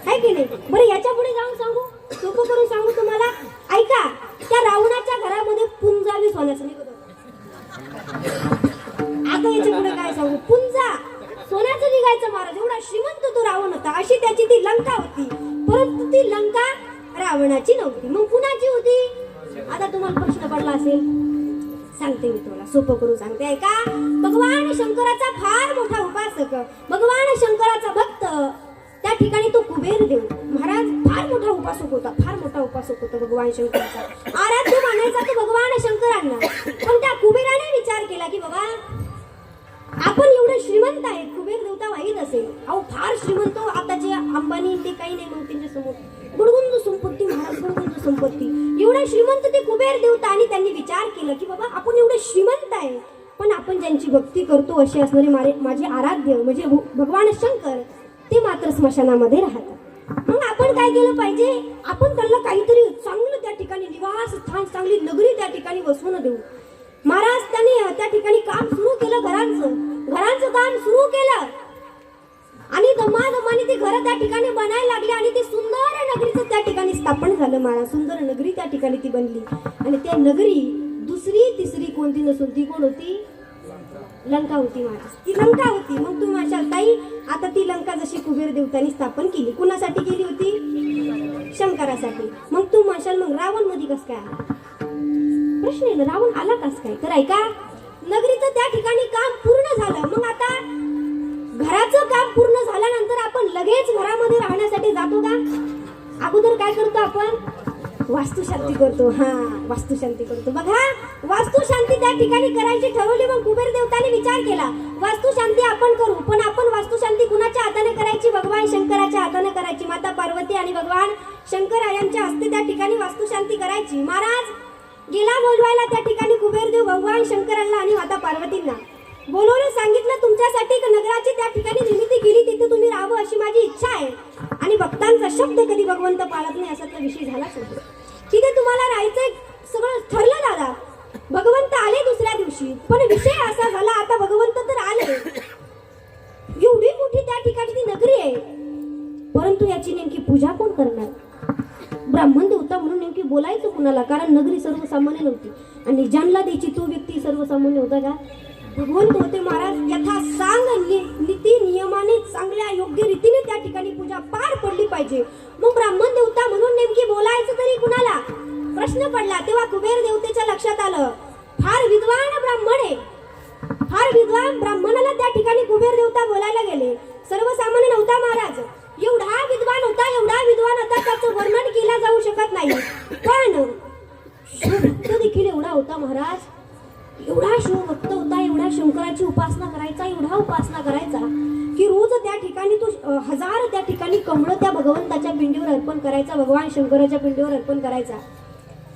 आहे की नाही. बरं याच्या पुढे जाऊन सांगू, सोपं करून सांगू तुम्हाला. ऐका, त्या रावणाच्या घरामध्ये पुंजावी सोन्याचं निघत होतं. आता याच्या पुढे काय सांगू. पुंजा सोन्याचं निघायचं महाराज. एवढा श्रीमंत तो रावण होता. अशी त्याची ती लंका होती. परंतु ती लंका रावणाची नव्हती. मग कुणाची होती? आता तुम्हाला प्रश्न पडला असेल, सांगते मी तुम्हाला, सोपं करून सांगते ऐका. भगवान शंकराचा फार मोठा उपासक, भगवान शंकराचा भक्त, त्या ठिकाणी तो कुबेर देव महाराज फार मोठा उपासक होता. फार मोठा उपासक होता भगवान शंकराचा. आराध्य मानायचा तो भगवान शंकरांना. पण त्या कुबेराने विचार केला की बाबा आपण एवढे श्रीमंत आहेत. कुबेर देवता माहीत असेल, अहो फार श्रीमंत. आताचे अंबानी ते काही नाही मग त्यांच्या समोर. गुडगुंज संपत्ती महाराज, गुडगुंज संपत्ती. एवढा श्रीमंत ते कुबेर देवता. आणि त्यांनी विचार केला की बाबा आपण एवढे श्रीमंत आहे, पण आपण ज्यांची भक्ती करतो असे असणारे माझे आराध्य म्हणजे भगवान शंकर, ते मात्र स्मशानामध्ये राहतात. मग आपण काय केलं पाहिजे? आपण त्यांना काहीतरी चांगलं त्या ठिकाणी निवासस्थान, चांगली नगरी त्या ठिकाणी वसवून देऊ. महाराज त्यांनी त्या ठिकाणी काम सुरू केलं. घरांचं काम सुरू केलं आणि दमादमाने ती घरं त्या ठिकाणी बनायला लागली आणि ती सुंदर नगरीचं त्या ठिकाणी स्थापन झालं महाराज. सुंदर नगरी त्या ठिकाणी ती बनली. आणि त्या नगरी दुसरी तिसरी कोणती नसून ती कोण होती? लंका होती महाराज. ती लंका होती. मग तुम्ही म्हणाल ताई आता ती लंका जशी कुबेर देवतांनी स्थापन केली, कुणासाठी केली होती? शंकरासाठी. मग तू म्हणशाल मग रावण मध्ये कस काय आला? प्रश्न आहे ना, रावण आला कस काय? तर ऐका, नगरीचं त्या ठिकाणी काम पूर्ण झालं. मग आता घराचं काम पूर्ण झाल्यानंतर आपण लगेच घरामध्ये राहण्यासाठी जातो का? अगोदर काय करतो आपण? वास्तुशांती करतो. हा, वास्तुशांती करतो. बघा, वास्तुशांती त्या ठिकाणी करायची ठरवली. मग कुबेर देवताने विचार केला वास्तुशांती आपण करू, पण आपण वास्तुशांती कुणाच्या हाताने करायची? भगवान शंकराच्या हाताने करायची. माता पार्वती आणि भगवान शंकर यांच्या हस्ते त्या ठिकाणी वास्तुशांती करायची. महाराज गेला बोलवायला त्या ठिकाणी कुबेरदेव भगवान शंकरांना आणि माता पार्वतींना बोलवलं. सांगितलं तुमच्यासाठी नगराची त्या ठिकाणी निर्मिती केली, तिथे तुम्ही राहावं अशी माझी इच्छा आहे. आणि भक्तांचा शब्द कधी भगवंत पाळत नाही असा विषय झालाच होता. तिथे तुम्हाला राहायचंय, सगळं ठरलं दादा. भगवंत आले दुसऱ्या दिवशी, पण विषय असा झाला आता भगवंत तर आले. एवढी मोठी त्या ठिकाणी ती नगरी आहे, परंतु याची नेमकी पूजा कोण करणार? ब्राह्मण देवता म्हणून नेमकी बोलायचं कुणाला? कारण नगरी सर्वसामान्य नव्हती आणि ज्यांना द्यायची तो व्यक्ती सर्वसामान्य होता का? भगवंत होते महाराज. यथा सांग नीती नियमाने चांगल्या योग्य रीतीने त्या ठिकाणी पूजा पार पडली पाहिजे. मग ब्राह्मण देवता म्हणून नेमकी बोलायचं तरी कुणाला? प्रश्न पडला. तेव्हा कुबेर देवतेच्या लक्षात आलं फार विद्वान ब्राह्मण आहे. फार विद्वान ब्राह्मणाला त्या ठिकाणी कुबेर देवता बोलायला गेले. सर्वसामान्य नव्हता महाराज. एवढा विद्वान होता त्याचं वर्णन केलं जाऊ शकत नाही. पण शिवभक्त देखील एवढा होता महाराज. एवढा शिवभक्त होता, एवढा शंकराची उपासना करायचा, एवढा उपासना करायचा की रोज त्या ठिकाणी तो हजार त्या ठिकाणी कमळं त्या भगवंताच्या पिंडीवर अर्पण करायचा, भगवान शंकराच्या पिंडीवर अर्पण करायचा.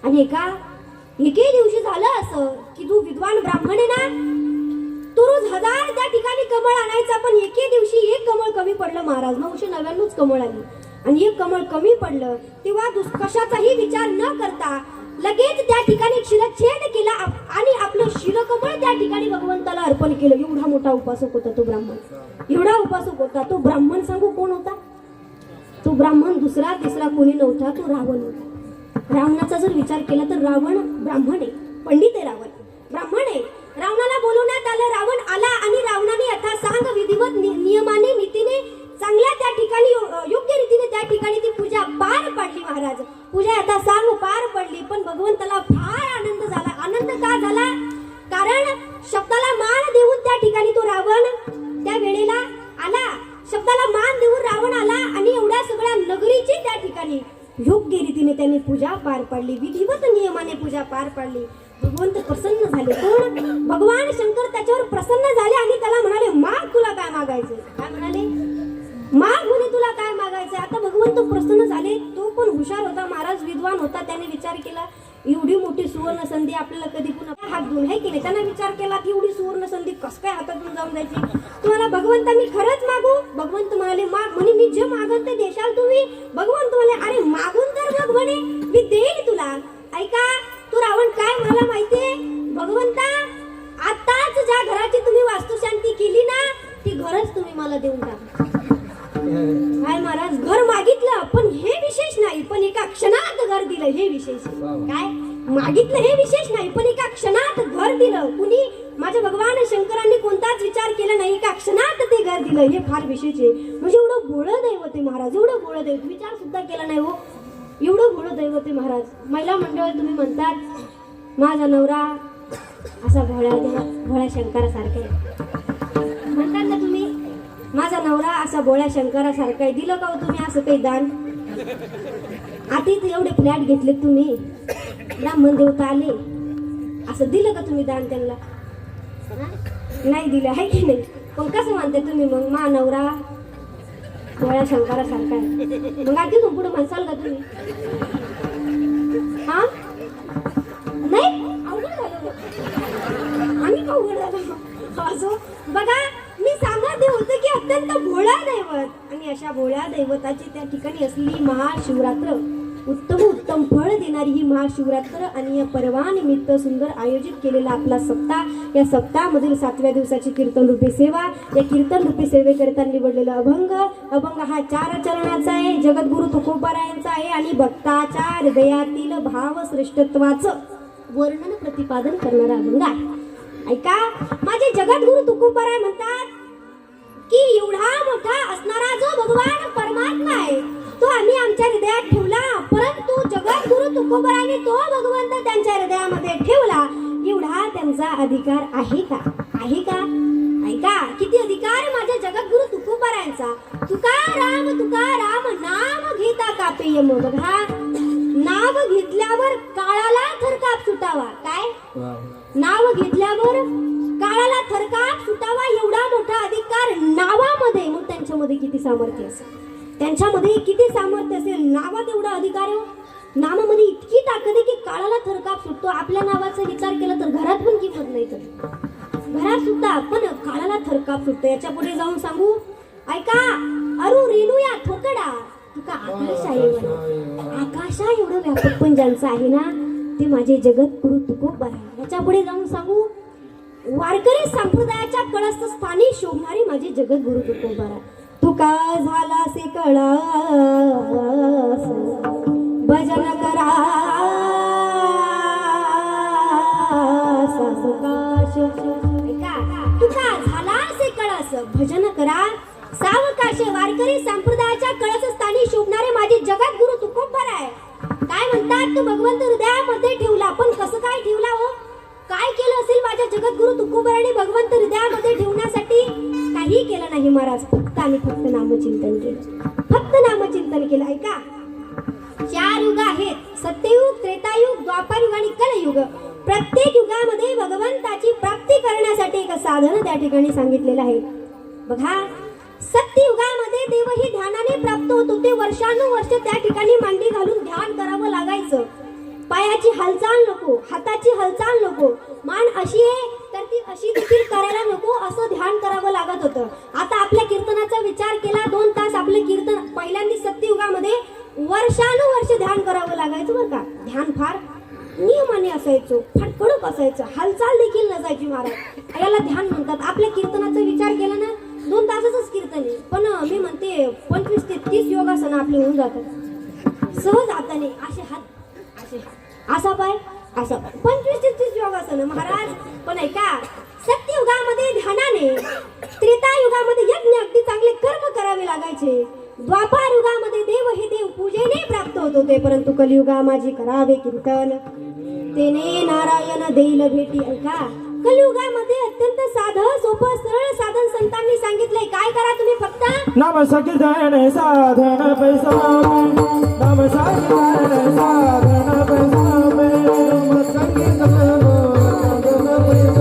आणि एके दिवशी झालं असं की तू विद्वान ब्राह्मण आहे ना, तो रोज हजार त्या ठिकाणी कमळ आणायचा, पण एके दिवशी एक कमळ कमी पडलं महाराज. 999 कमळ आली आणि एक कमळ कमी पडलं. तेव्हा कशाचाही विचार न करता लगेच त्या ठिकाणी शिरच्छेद केला आणि आपलं शिरकमळ त्या ठिकाणी भगवंताला अर्पण केलं. एवढा मोठा उपासक होता तो ब्राह्मण, एवढा उपासक होता तो ब्राह्मण. सांगू कोण होता तो ब्राह्मण? दुसरा तिसरा कोणी नव्हता, तो रावण होता. रावणाचा जर विचार केला तर रावण ब्राह्मण आहे, पंडित आहे, रावण ब्राह्मण आहे. रावणाला बोलवण्यात आलं, रावण आला आणि रावणाने यथासांग विधिवत नियमाने नीतीने चांगल्या त्या ठिकाणी योग्य रीतीने त्या ठिकाणी ती पूजा पार पाडली महाराज. पूजा यथासांग पार पडली, पण भगवंताला फार आनंद झाला. आनंद का झाला? कारण शब्दाला मान देऊन त्या ठिकाणी तो रावण त्या वेळेला आला. शब्दाला मान देऊन रावण आला आणि एवढ्या सगळ्या नगरीची त्या ठिकाणी योग्य रीतीने त्यांनी पूजा पार पाडली, विधिवत नियमाने पूजा पार पाडली. भगवंत प्रसन्न झाले. कोण? भगवान शंकर त्याच्यावर प्रसन्न झाले आणि त्याला म्हणाले, माग तुला काय मागायचं? काय म्हणाले? माग म्हणे तुला काय मागायचं? आता भगवंत प्रसन्न झाले. तो पण हुशार होता महाराज, विद्वान होता. त्याने विचार केला, एवढी मोठी सुवर्ण संधी आपल्याला कधी पुन्हा हात धुवून आहे की नाही. त्यानं विचार केला की एवढी सुवर्ण संधी कस काय हातातून जाऊन जायची. तुम्हाला भगवंता मी खरंच मागू? भगवंत म्हणाले, माग. म्हणे मी जे मागन ते देशाल तुम्ही? भगवंत म्हणाले, अरे मागून तर बघ म्हणे, मी देईल तुला. ऐका, तू रावण काय म्हणाला माहितीये? भगवंता, आताच ज्या घराची तुम्ही वास्तुशांती केली ना, ती घरच तुम्ही मला देऊन टाका. काय महाराज? घर मागितलं पण हे विशेष नाही, पण एका क्षणात घर दिलं, हे विशेष. काय मागितलं हे विशेष नाही, पण एका क्षणात घर दिलं. कुणी? माझ्या भगवान शंकरांनी कोणताच विचार केला नाही, एका क्षणात ते घर दिलं, हे फार विशेष आहे. म्हणजे एवढं भोळं दैवत आहे महाराज, एवढं भोळं दैवत. विचार सुद्धा केला नाही हो, एवढं भोळं दैवत आहे महाराज. महिला मंडळ तुम्ही म्हणतात माझा नवरा असा भोळ्या शंकरासारखा आहे म्हणतात ना तुम्ही, माझा नवरा असा भोळ्या शंकरासारखा आहे. दिलं का हो तुम्ही असं काही दान? आधीच एवढे फ्लॅट घेतले तुम्ही, ब्राह्मण देवता आले, असं दिलं का तुम्ही दान त्यांना? नाही दिलं आहे की नाही. पण कसं म्हणते तुम्ही मग मा नवरा भोळ्या शंकरासारखा आहे? मग आधी पुढे म्हणसाल का तुम्ही? हा नाही, अवघड झालं. आम्ही का अवघड झालो? असो बघा, मी सांगत होते की अत्यंत भोळा दैवत, आणि अशा भोळ्या दैवताची त्या ठिकाणी असलेली महाशिवरात्र, उत्तम फळ देणारी ही महाशिवरात्र आणि या पर्वानिमित्त सुंदर आयोजित केलेला आपला सप्ताह, या सप्ताहामधील 7व्या दिवसाची कीर्तन रूपी सेवा. या कीर्तन रूपी सेवेकरिता निवडलेला अभंग हा 4 चरणाचा आहे, जगद्गुरु तुकोबारायांचा आहे आणि भक्ताच्या हृदयातील भाव श्रेष्ठत्वाचं वर्णन प्रतिपादन करणारा अभंग आहे. ऐका, माझे जगद्गुरु तुकोबाराय म्हणतात की एवढा मोठा असणारा जो भगवान परमात्मा आहे तो आम्ही आमच्या हृदयात ठेवला, परंतु जगद्गुरु तुकोबाराने तो भगवंत त्यांच्या हृदयामध्ये ठेवला, एवढा त्यांचा अधिकार आहे का? आहे का? ऐका, किती अधिकार माझ्या जगद्गुरु तुकोबारायांचा. तुकाराम तुकाराम नाम घेता कापे यम. बघा, नाव घेतल्यावर काळाला थरकाप सुटावा. काय? नाव घेतल्यावर काळाला थरकाप सुटावा, एवढा मोठा अधिकार नावामध्ये. मग त्यांच्यामध्ये किती सामर्थ्य असेल, त्यांच्यामध्ये किती सामर्थ्य असेल. नावात एवढा अधिकार आहे, नामामध्ये इतकी ताकद आहे की काळाला थरकाप सुटतो. आपल्या नावाचा विचार केला तर घरात पण किंमत नाही, तर घरात सुद्धा पण काळाला थरकाप सुटतो. याच्या पुढे जाऊन सांगू, ऐका, अरु रेणूया ठोकडा तुका आकाश आहे. आकाशा एवढं व्यापक पण ज्यांचं आहे ना, ते माझे जगद्गुरु तुकोबाराय. याच्या पुढे जाऊन सांगू, वारकरी संप्रदायाच्या कळस्थानी शोभणारे माझे जगद्गुरु तुकोबाराय. तुका झाला से कळस भजन करा सावकाश. तुका झाला से कळस भजन करा सावकाश. वारकरी संप्रदायाच्या कळसस्थानी शोभणारे माझे जगद्गुरु तुकोबाराय. काय म्हणतात? तो भगवंत हृदयामध्ये ठेवला, पण कसं काय ठेवला हो? काय केलं असेल माझ्या जगद्गुरु तुकोबाराने भगवंत हृदयामध्ये ठेवण्यासाठी? काही केलं नाही महाराज, फक्त नामचिंतन केलं, फक्त नामचिंतन केलं. ऐका, 4 युग आहेत, सत्ययुग, त्रेतायुग, द्वापारयुग आणि कलयुग. प्रत्येक युगामध्ये भगवंताची प्राप्ती करण्यासाठी एक साधन त्या ठिकाणी सांगितलेलं आहे. बघा, सत्ययुगामध्ये देवही ध्यानाने प्राप्त होत होते. वर्षानुवर्ष त्या ठिकाणी मांडी घालून ध्यान करावं लागायचं. पायाची हालचाल नको, हाताची हालचाल नको, मान अशी आहे तर ती अशी देखील करायला नको, असं ध्यान करावं लागत होतं. आता आपल्या कीर्तनाचा विचार केला, 2 तास आपले कीर्तन पहिल्यांदा सत्ययुगामध्ये वर्षानुवर्ष ध्यान करावं लागायचं बरं का. ध्यान फार नियमाने असायचं, फार कडक असायचं, हालचाल देखील नसायची महाराज. याला ध्यान म्हणतात. आपल्या कीर्तनाचा विचार केला ना 2 तासाचंच कीर्तन आहे, पण मी म्हणते 25 ते 30 योगासनं आपले होऊन जातात सहज हाताने. असे हात, असे हात, असा पाय, असा पाय, 25 ते 30 योगासनं महाराज. पण ऐका, सत्ययुगामध्ये ध्यानाने, त्रेतायुगामध्ये यज्ञ अगदी चांगले कर्म करावे लागायचे. द्वापार युगामध्ये देव हे देव पूजेने प्राप्त होत होते. परंतु कलियुगा माझी करावे कीर्तन, तेने नारायण देईल भेटी. ऐका, कलियुगामध्ये अत्यंत साधं सोपं सरळ साधन संतांनी सांगितलंय. काय करा तुम्ही फक्त नाम संकीर्तन साधन पैसा, नाम संकीर्तन साधन पैसा, नाम संकीर्तन साधन पैसा,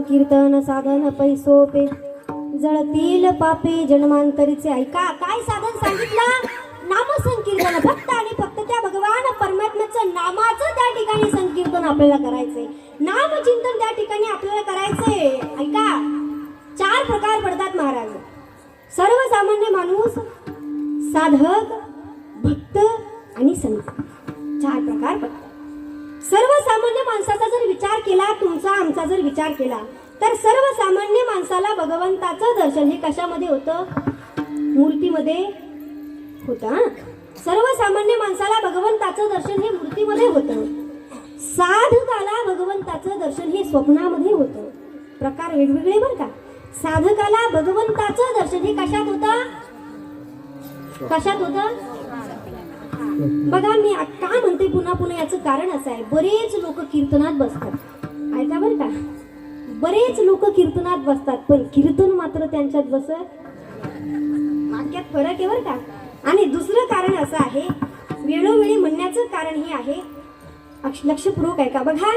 कीर्तन साधन पैसोपे जळतील पापे जन्मांतरीचे. ऐका, काय साधन सांगितलं? नाम संकीर्तन. फक्त आणि फक्त त्या भगवान परमात्म्याचं नामाचं त्या ठिकाणी संकीर्तन आपल्याला करायचंय, नामचिंतन त्या ठिकाणी आपल्याला करायचंय. ऐका, 4 प्रकार पडतात महाराज. सर्वसामान्य माणूस, साधक, भक्त आणि संत, 4 प्रकार पडतात. सर्वसामान्य माणसाचा जर विचार केला, तुमचा आमचा जर विचार केला, तर सर्वसामान्य माणसाला भगवंताचं दर्शन हे कशामध्ये होतं? मूर्तीमध्ये होतं. सर्वसामान्य माणसाला भगवंताचं दर्शन हे मूर्तीमध्ये होतं. साधकाला भगवंताचं दर्शन हे स्वप्नामध्ये होतं. प्रकार वेगवेगळे बरं का. साधकाला भगवंताचं दर्शन हे कशात होतं? कशात होतं? बघा, मी का म्हणते पुन्हा पुन्हा, याचं कारण असं आहे, बरेच लोक कीर्तनात बसतात. ऐका बरं का, बरेच लोक कीर्तनात बसतात, पण कीर्तन मात्र त्यांच्यात बसत. वाक्यात फरक आहे बरं का. आणि दुसरं कारण असं आहे, वेळोवेळी म्हणण्याचं कारण हे आहे, लक्षपूर्वक ऐका. बघा,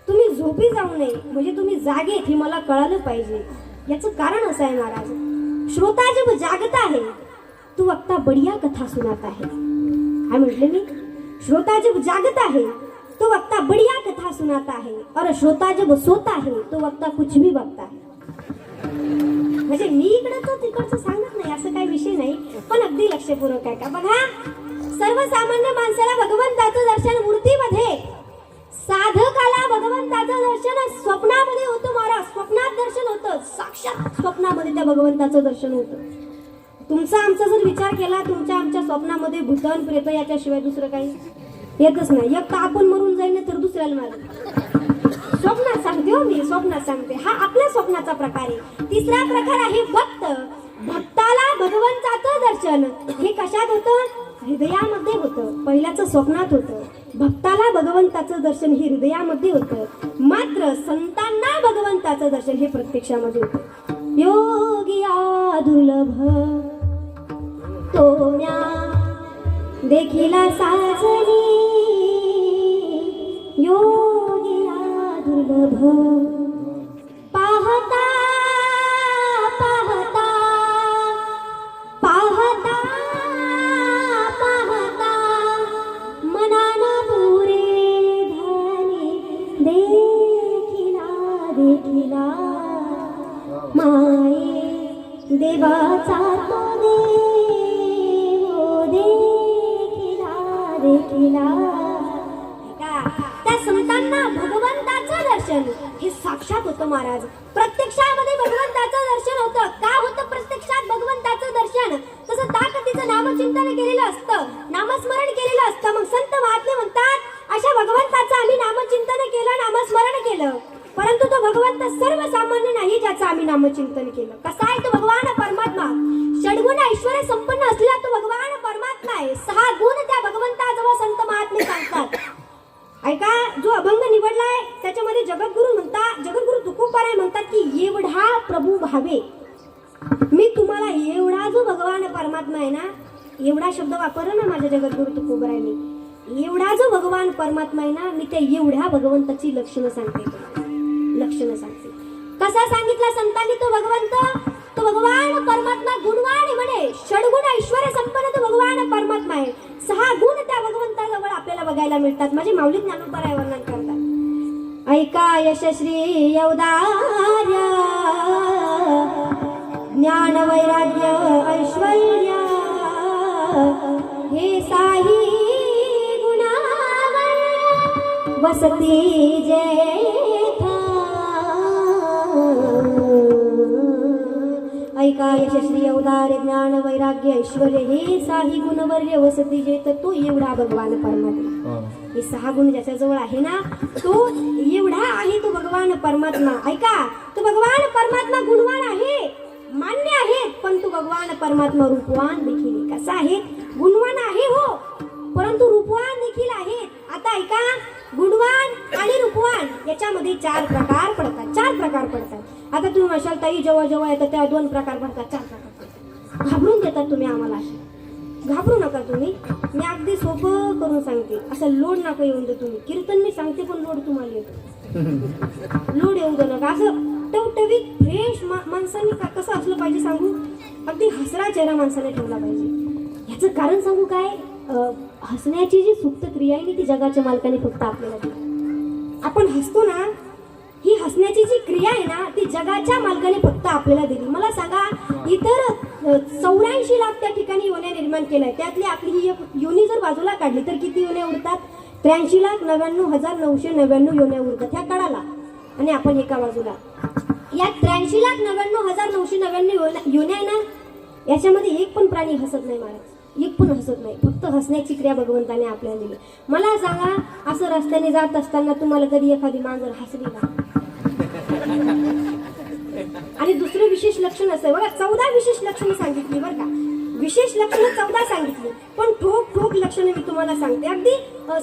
तुम्ही झोपी जाऊ नये म्हणजे तुम्ही जागेत हे मला कळालं पाहिजे. याचं कारण असं आहे महाराज, श्रोता जब जागता है तो वक्ता बढ़िया कथा सुनाता है. काय म्हटले मी? श्रोता जब जागता है तो वक्ता बढ़िया कथा सुनाता है, और श्रोता जब सोता है तो वक्ता कुछ भी बकता है. म्हणजे मी इकडचं तिकडचं सांगत नाही, असं काही विषय नाही, पण अगदी लक्षपूर्वक आहे का. बघा, सर्वसामान्य माणसाला भगवंताचं दर्शन मूर्तीमध्ये, साधकाला भगवंताचं दर्शन स्वप्नामध्ये होतं महाराज. स्वप्नात दर्शन होतं, साक्षात स्वप्नामध्ये त्या भगवंताचं दर्शन होतं. तुमचा आमचा जर विचार केला, तुमच्या आमच्या स्वप्नामध्ये भूतन प्रेत याच्याशिवाय दुसरं काही येतच नाही. एक तर आपण मरून जाईल ना, तर दुसऱ्याला मारेल. स्वप्नात सांगते हो मी, स्वप्नात सांगते. हा आपल्या स्वप्नाचा प्रकार आहे. तिसरा प्रकार आहे भक्त. भक्ताला भगवंताचं दर्शन हे कशात होतं? हृदयामध्ये होतं. पहिल्याचं स्वप्नात होतं. भक्ताला भगवंताचं दर्शन हे हृदयामध्ये होतं. मात्र संतांना भगवंताचं दर्शन हे प्रत्यक्षामध्ये होतं. योगिया दुर्लभ तोम्या देखिला साजनी, योगिया दुर्लभ पाहता पाहता पाहता पाहता मनान पुरे धनी, देखिला देखिला माये देवाचा तो देव, देखिला देखिला साक्षात होतं महाराज. प्रत्यक्षामध्ये भगवंताचं दर्शन होतं. का होतं प्रत्यक्षात भगवंताचं दर्शन? तसं ताकदीचं नामचिंतन केलेलं असतं, नामस्मरण केलेलं असतं. मग संत महात्मे म्हणतात अशा भगवंताचं आम्ही नामचिंतन केलं, नामस्मरण केलं, परंतु तो भगवंत सर्वसामान्य नाही ज्याचं आम्ही नामचिंतन केलं. कसा आहे तो भगवान परमात्मा? षडगुण ऐश्वर्य संपन्न असलेला तो भगवान परमात्मा आहे. 6 गुण त्या भगवंताजवळ संत महात्मे सांगतात. ऐका, जो अभंग निवडलाय त्याच्यामध्ये जगद्गुरु म्हणतात, जगद्गुरु तुकोबाराय म्हणतात की एवढा प्रभू भावे. मी तुम्हाला एवढा जो भगवान परमात्मा आहे ना, एवढा शब्द वापरला ना माझ्या जगद्गुरु तुकोबारायने, एवढा जो भगवान परमात्मा आहे ना, मी त्या एवढ्या भगवंताची लक्षणं सांगते तुम्हाला. लक्षणं सांगते. कसा सांगितला संतांनी तो भगवंत? तो भगवान परमात्मा गुणवान आहे म्हणे. षडगुण ऐश्वर्य संपन्न तो भगवान परमात्मा आहे. 6 गुण त्या भगवंताजवळ आपल्याला बघायला मिळतात. माझे माऊली ज्ञानोबराय वर्णन करतात. ऐका यशश्री यवदार्य ज्ञान वैराग्य ऐश्वर्य हे साही गुणावर वसती जेथा. ऐका यशश्री अवतार ज्ञान वैराग्य ऐश्वर्य हे 6 गुणवर्य वसती जेथ. तो एवढा भगवान परमात्मा. हे 6 गुण ज्याच्याजवळ आहे ना, तो एवढा आहे तो भगवान परमात्मा. ऐका, तो भगवान परमात्मा गुणवान आहे, मान्य आहे, पण तो भगवान परमात्मा रूपवान देखील आहे. कसा आहे? गुणवान आहे हो, परंतु रूपवान देखील आहे. आता ऐका, गुणवान आणि रूपवान याच्यामध्ये 4 प्रकार पडतात. 4 प्रकार पडतात. आता तुम्ही म्हणाल ताई जेव्हा जेव्हा येतात तेव्हा 2 प्रकार पडतात, 4 प्रकार पडतात. घाबरून देतात तुम्ही आम्हाला. असे घाबरू नका तुम्ही. मी अगदी सोपं करून सांगते. असं लोड नका येऊन दे तुम्ही. कीर्तन मी सांगते पण लोड तुम्हाला येतो. लोड येऊ दे नका. असं टवटवीत फ्रेश माणसांनी कसं असलं पाहिजे सांगू? अगदी हसरा चेहरा माणसाने ठेवला पाहिजे. याचं कारण सांगू काय? हसण्याची जी सुप्त क्रिया आहे ती जगाच्या मालकाने फक्त आपल्याला दिली. आपण हसतो ना, ही हसण्याची जी क्रिया आहे ना, ती जगाच्या मालकाने फक्त आपल्याला दिली. मला सांगा, इतर 84 लाख त्या ठिकाणी योन्या निर्माण केल्या, त्यातली आपली ही योनी जर बाजूला काढली तर किती योन्या उरतात? 83,99,999 योन्या उरतात ह्या काळाला. आणि आपण एका बाजूला या 83,99,999 योन्या आहे ना, याच्यामध्ये एक पण प्राणी हसत नाही महाराज. एक पण हसत नाही. फक्त हसण्याची क्रिया भगवंताने आपल्याला दिली. मला सांगा, असं रस्त्याने जात असताना तुम्हाला कधी एखादी मांजर हसली का? आणि दुसरं विशेष लक्षण असं बघा, 14 विशेष लक्षणं सांगितली बरं का. विशेष लक्षणं 14 सांगितली, पण ठोक ठोक लक्षणं मी तुम्हाला सांगते. अगदी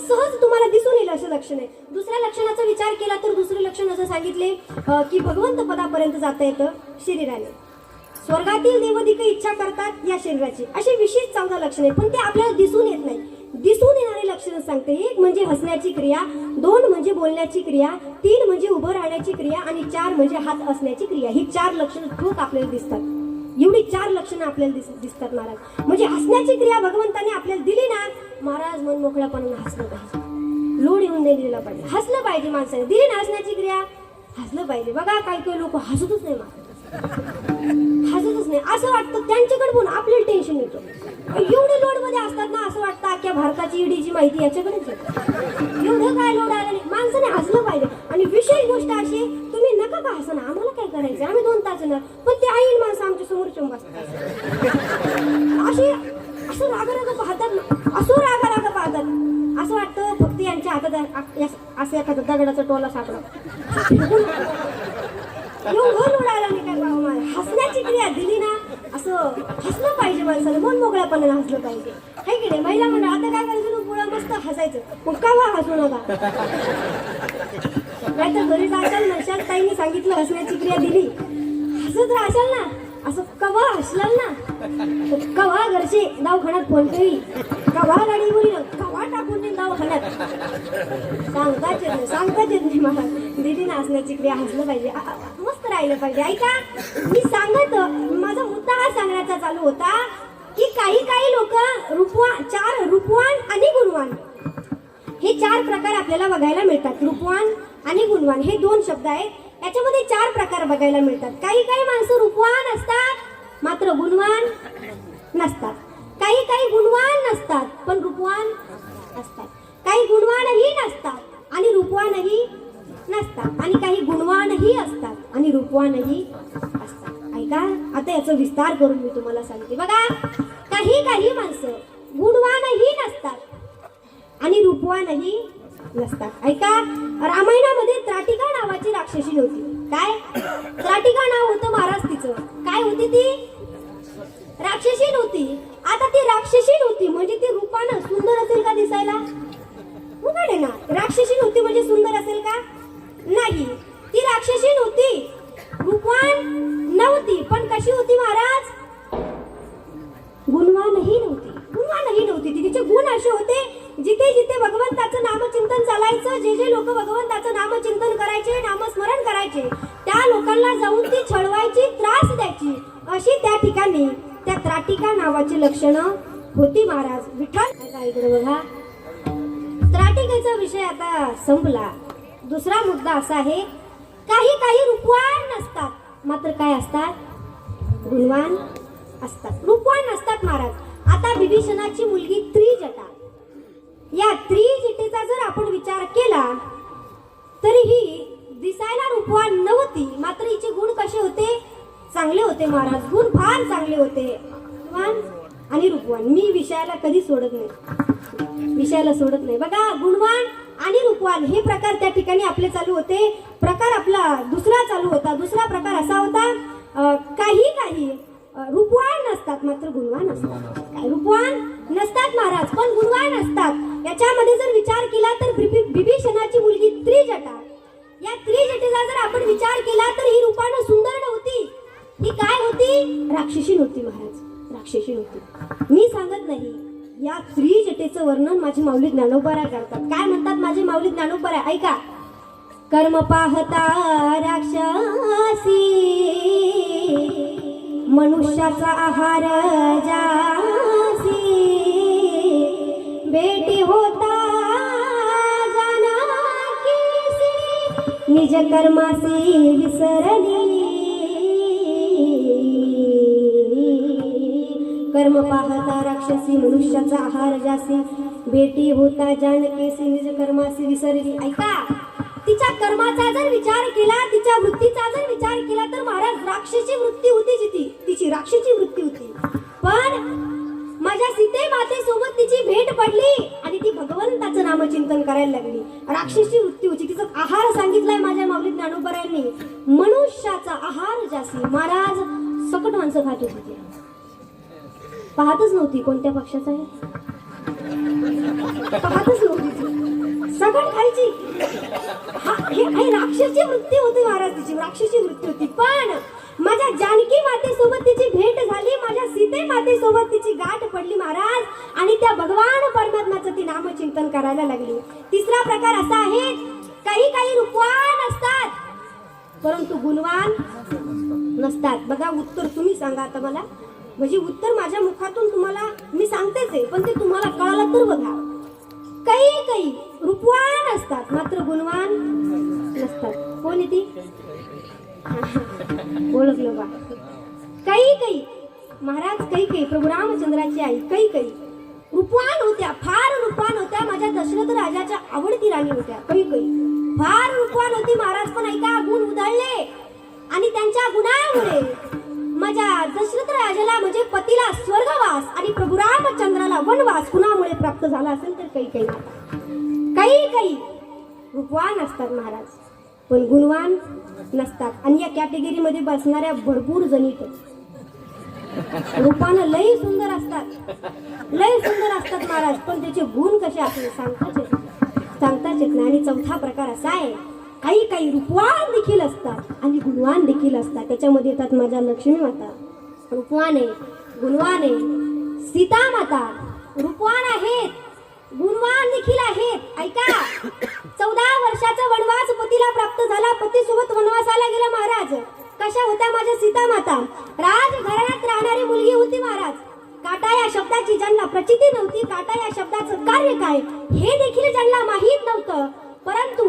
सहज तुम्हाला दिसून येईल असं लक्षण आहे. दुसऱ्या लक्षणाचा विचार केला तर दुसरे लक्षण असं सांगितले की भगवंत पदापर्यंत जाता येतं शरीराने. स्वर्गातील देवदिक इच्छा करतात या शरीराची. अशी विशेष 14 लक्षणे, पण ते आपल्याला दिसून येत नाही. दिसून येणारी लक्षणं सांगते. 1 म्हणजे हसण्याची क्रिया, 2 म्हणजे बोलण्याची क्रिया, 3 म्हणजे उभं राहण्याची क्रिया आणि 4 म्हणजे हात असण्याची क्रिया. ही 4 लक्षणं ठोक आपल्याला दिसतात. एवढी 4 लक्षणं आपल्याला दिसतात महाराज. म्हणजे हसण्याची क्रिया भगवंताने आपल्याला दिली ना, महाराज मन मोकळ्यापणाने हसलं पाहिजे. लोड येऊन दिला पाहिजे. हसलं पाहिजे माणसाने. दिली ना हसण्याची क्रिया, हसलं पाहिजे. बघा काही लोक हसतच नाही महाराज. हसतच नाही. असं वाटतं त्यांच्याकडे पण आपल्याला टेन्शन येतं. एवढे लोड मध्ये असतात ना, असं वाटतं अख्ख्या भारताची ईडीची माहिती याच्याकडेच आहे. एवढं काय लोड आलं नाही. माणसाने हसलं पाहिजे. आणि विशेष गोष्ट अशी, तुम्ही नका का हसना, आम्हाला काय करायचं, आम्ही 2 तास येणार, पण ते आईन माणसं आमच्या समोर बसतात. अशी असं रागा पाहतात ना, असं रागा पाहतात. असं वाटतं फक्त यांच्या हातात असं एखादा दगडाचा टोला सापडा. एवढं लोड आला नाही काय बाबा. मला हसण्याची क्रिया दिली ना, असं हसलं पाहिजे माणसाला. मन मोकळ्यापणाने हसलं पाहिजे. हे की नाही? महिला म्हणा आता काय करायचं, तू पुढं मस्त हसायचं, मग का हसू नका. नाही तर घरी जाशाल म्हणशाल ताईंनी सांगितलं हसण्याची क्रिया दिली, हसत राहशाल ना. असं कवा हसलाल ना, कवा घरचे दवाखान्यात फोन करी, कवा गाडी बोली, कवा टाकून दे दवाखान्यात. सांगताच येत नाही मला. दिली ना हसण्याची क्रिया, हसलं पाहिजे, मस्त राहिलं पाहिजे. ऐका, मी सांगत माझा मुद्दा हा सांगण्याचा चालू होता की काही लोक 4 रूपवान आणि गुणवान हे 4 प्रकार आपल्याला बघायला मिळतात. रूपवान आणि गुणवान हे 2 शब्द आहेत. याच्यामध्ये 4 प्रकार बघायला मिळतात. काही माणसं रूपवान असतात मात्र गुणवान नसतात. काही गुणवान नसतात पण रूपवान असतात. काही गुणवानही नसतात आणि रूपवानही नसतात. आणि काही गुणवानही आणि रूपवानही असतात. ऐका, आता याचा विस्तार करून मी तुम्हाला सांगते. बघा, काही माणसं गुणवानही नसतात आणि रूपवानही नसतात. ऐका, रामायणामध्ये त्राटिका नावाची राक्षसी होती. काय त्राटिका नाव होतं महाराज तिचं. काय होती ती? राक्षसी नव्हती. आता ती राक्षसी नव्हती म्हणजे ती रूपानं सुंदर असेल का दिसायला? उघड आहे ना. राक्षसी नव्हती म्हणजे सुंदर असेल का? नाही. ती राक्षसी नव्हती, रूपवान नव्हती, पण कशी होती महाराज? गुणवानही नव्हती. तिचे गुण असे होते, जिथे जिथे भगवंताचं नामचिंतन चालायचं, जे जे लोक भगवंताचं नामचिंतन करायचे, नामस्मरण करायचे, त्या लोकांना जाऊन ती छळवायची, त्रास द्यायची. अशी त्या ठिकाणी त्या त्राटिका नावाची लक्षणं होती महाराज. विठ्ठल काय इकडे बघा, त्राटिकेचा विषय आता संपला. दुसरा मुद्दा असा आहे, काही रूपवान नसतात, मात्र काय असतात? गुणवान असतात. रूपवान नसतात महाराज. आता विभीषणाची मुलगी त्रिजटा, या त्रिजटेचा जर आपण विचार केला तरी ही दिसायला रूपवान नव्हती, मात्र हिचे गुण कसे होते? चांगले होते महाराज. गुण फार चांगले होते. गुणवान आणि रूपवान मी विषयाला कधी सोडत नाही. बघा, गुणवान आणि रूपवान हे प्रकार त्या ठिकाणी आपले चालू होते. प्रकार आपला दुसरा चालू होता. दुसरा प्रकार असा होता, काही रूपवान नसतात मात्र गुणवान असतात. काय रूपवान नसतात महाराज पण गुणवान असतात. याच्यामध्ये जर विचार केला तर विभीषणाची मुलगी त्रिजटा, या त्रिजटेचा जर आपण विचार केला तर ही रूपानं सुंदर नव्हती. ही काय होती? राक्षसी नव्हती महाराज. राक्षसी नव्हती. मी सांगत नाही, या त्रिजटेचं वर्णन माझे माऊली ज्ञानोबा करतात. काय म्हणतात माझे माऊली ज्ञानोबा? ऐका, कर्म पाहता राक्षसी, मनुष्याचा आहार जासी, बेटी होता जानाकीसी, निज कर्मासी विसरली. कर्म पाहता राक्षसी, मनुष्याचा आहार जासी, बेटी होता जानकेसी, निज कर्मासी विसरली. ऐका, तिच्या कर्माचा जर विचार केला, तिच्या वृत्तीचा जर विचार केला तर महाराज राक्षसी वृत्ती होती. तिची राक्षसी वृत्ती होती. पण माझ्या सीते मातेसोबत तिची भेट पडली आणि ती भगवंताचं नामचिंतन करायला लागली. राक्षसी वृत्ती होती. तिचा आहार सांगितलाय माझ्या माऊली ज्ञानोबरायांनी, मनुष्याचा आहार जासी. महाराज सकट माणसं खात होती. ती पाहतच नव्हती कोणत्या पक्षाचा आहे, पाहतच नव्हती, सकट खायची. हे राक्षसी वृत्ती होती महाराज. तिची राक्षसी वृत्ती होती. पण माझ्या जानकी मातेसोबत तिची भेट झाली, माझ्या सीते मातेसोबत तिची गाठ पडली महाराज, आणि त्या भगवान परमात्म्याचं ती नामचिंतन करायला लागली. तिसरा प्रकार असा आहे, काही रूपवान असतात परंतु गुणवान नसतात. बघा, उत्तर तुम्ही सांगा आता मला, म्हणजे उत्तर माझ्या मुखातून तुम्हाला मी सांगतेच आहे, पण ते तुम्हाला कळालं तर बघा. काही रूपवान असतात मात्र गुणवान नसतात. कोण आहे ती? ओळखलं बा. काही महाराज, काही प्रभू रामचंद्राची आई काही रूपवान होत्या, फार रूपवान होत्या. माझ्या दशरथ राजाच्या आवडती राणी होत्या. काही फार रूपवान होती महाराज. पण ऐका, गुण उधळले आणि त्यांच्या गुणामुळे माझ्या दशरथ राजाला म्हणजे पतीला स्वर्गवास आणि प्रभू रामचंद्राला वनवास कुणामुळे प्राप्त झाला असेल तर काही रूपवान असतात महाराज पण गुणवान नसतात. आणि या कॅटेगरीमध्ये बसणाऱ्या भरपूर जणी रूपानं लय सुंदर असतात महाराज, पण त्याचे गुण कसे असतील सांगताच येत नाही. आणि चौथा प्रकार असा आहे, काही रूपवान देखील असतात आणि गुणवान देखील असतात. त्याच्यामध्ये येतात माझ्या लक्ष्मी माता, रूपवान आहे, गुणवान आहे. सीता माता रूपवान आहेत, गुणवान देखील आहेत. ऐका, 14 वर्षाचा वनवास पतीला प्राप्त झाला. पतीसोबत वनवासाला गेला महाराज. कशा होत्या माझ्या सीता माता? राजघराण्यात राहणारी मुलगी होती महाराज. काटा या शब्दाची ज्यांना प्रचिती नव्हती, काटा या शब्दाचं कार्य काय हे देखील ज्यांना माहीत नव्हतं, परंतु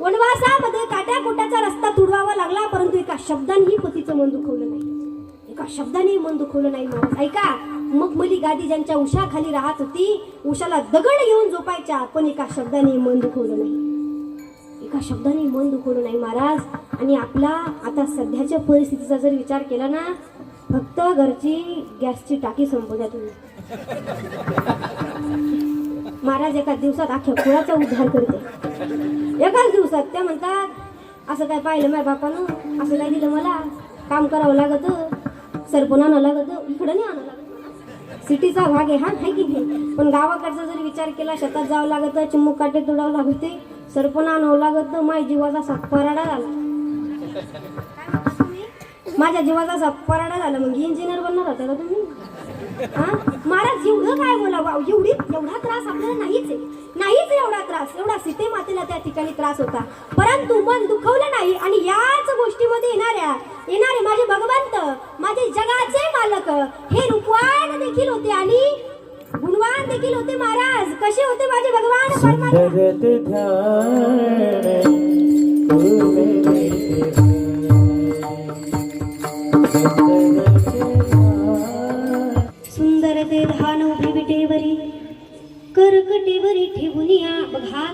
वनवासामध्ये काट्याकोट्याचा रस्ता तुडवावा लागला, परंतु एका शब्दानेही पतीचं मन दुखवलं नाही. एका शब्दानेही मन दुखवलं नाही महाराज. ऐका, मखमली गादी ज्यांच्या उशाखाली राहत होती, उशाला दगड घेऊन झोपायच्या, पण एका शब्दाने मन दुखवलं नाही. एका शब्दाने मन दुखवलं नाही महाराज. आणि आपला आता सध्याच्या परिस्थितीचा जर विचार केला ना, फक्त घरची गॅसची टाकी संपू द्या तुम्ही. महाराज एका दिवसात अख्ख्या कुळाचा उद्धार करते. एकाच दिवसात. त्या म्हणतात असं काय पाहिलं माझ्या बापानं, असं काय दिलं मला, काम करावं लागत, सरपण आणावं लागत, इकडं नाही आणावं लागत. सिटीचा भाग आहे हा, आहे की नाही. पण गावाकडचा जर विचार केला, शेतात जावं लागत, चिमुक काटे तोडावं लागते, सरपण आणावं लागत. माझ्या जीवाचा असा पराडा झाला. माझ्या जीवाचा असा पराडा झाला. मग इंजिनियर बनणार होता का तुम्ही? हा महाराज, एवढं काय बोलावं, एवढा त्रास आपल्याला नाहीच आहे, नाहीच एवढा त्रास. एवढा सीते मातेला त्या ठिकाणी त्रास होता, परंतु मन दुखवलं नाही. आणि याच गोष्टीमध्ये येणारे माझे भगवंत, माझे जगाचे मालक, हे रूपवान देखील होते आणि गुणवान देखील होते. महाराज कसे होते माझे भगवान परमात्मा? सुंदर सुंदर ते ध्यान उभे विटेवरी, करकटेवरी ठेवून या. बघा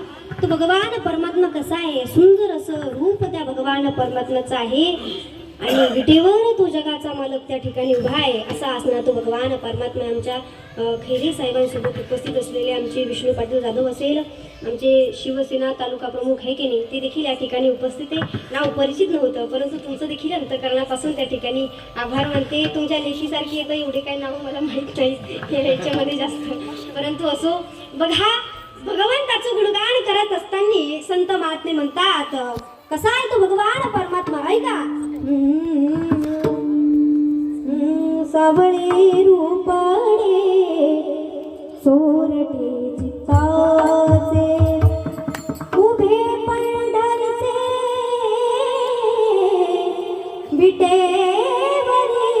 तो भगवान परमात्मा कसा आहे, सुंदर असं रूप त्या भगवान परमात्म्याचं आहे. आणि विटेवर तो जगाचा मालक त्या ठिकाणी उभा आहे. असा असणार तो भगवान परमात्मा. आमच्या खैरे साहेबांसोबत उपस्थित असलेले आमचे विष्णू पाटील जाधव असेल, आमचे शिवसेना तालुका प्रमुख आहे की नाही, ते देखील या ठिकाणी उपस्थित आहे. नाव परिचित नव्हतं, परंतु तुमचं देखील अंतःकरणापासून त्या ठिकाणी आभार मानते. तुमच्या लेखीसारखी येतं एवढे काही नाव मला माहीत नाही याच्यामध्ये जास्त, परंतु असो. बघा भगवंताचं गुणगान करत असताना संत महात्मे म्हणतात, कसा आहे तो भगवान परमात्मा ऐका. सावळे रूपाने सोरटे चित्ताचे, उभे पंढरीचे विटेवरी,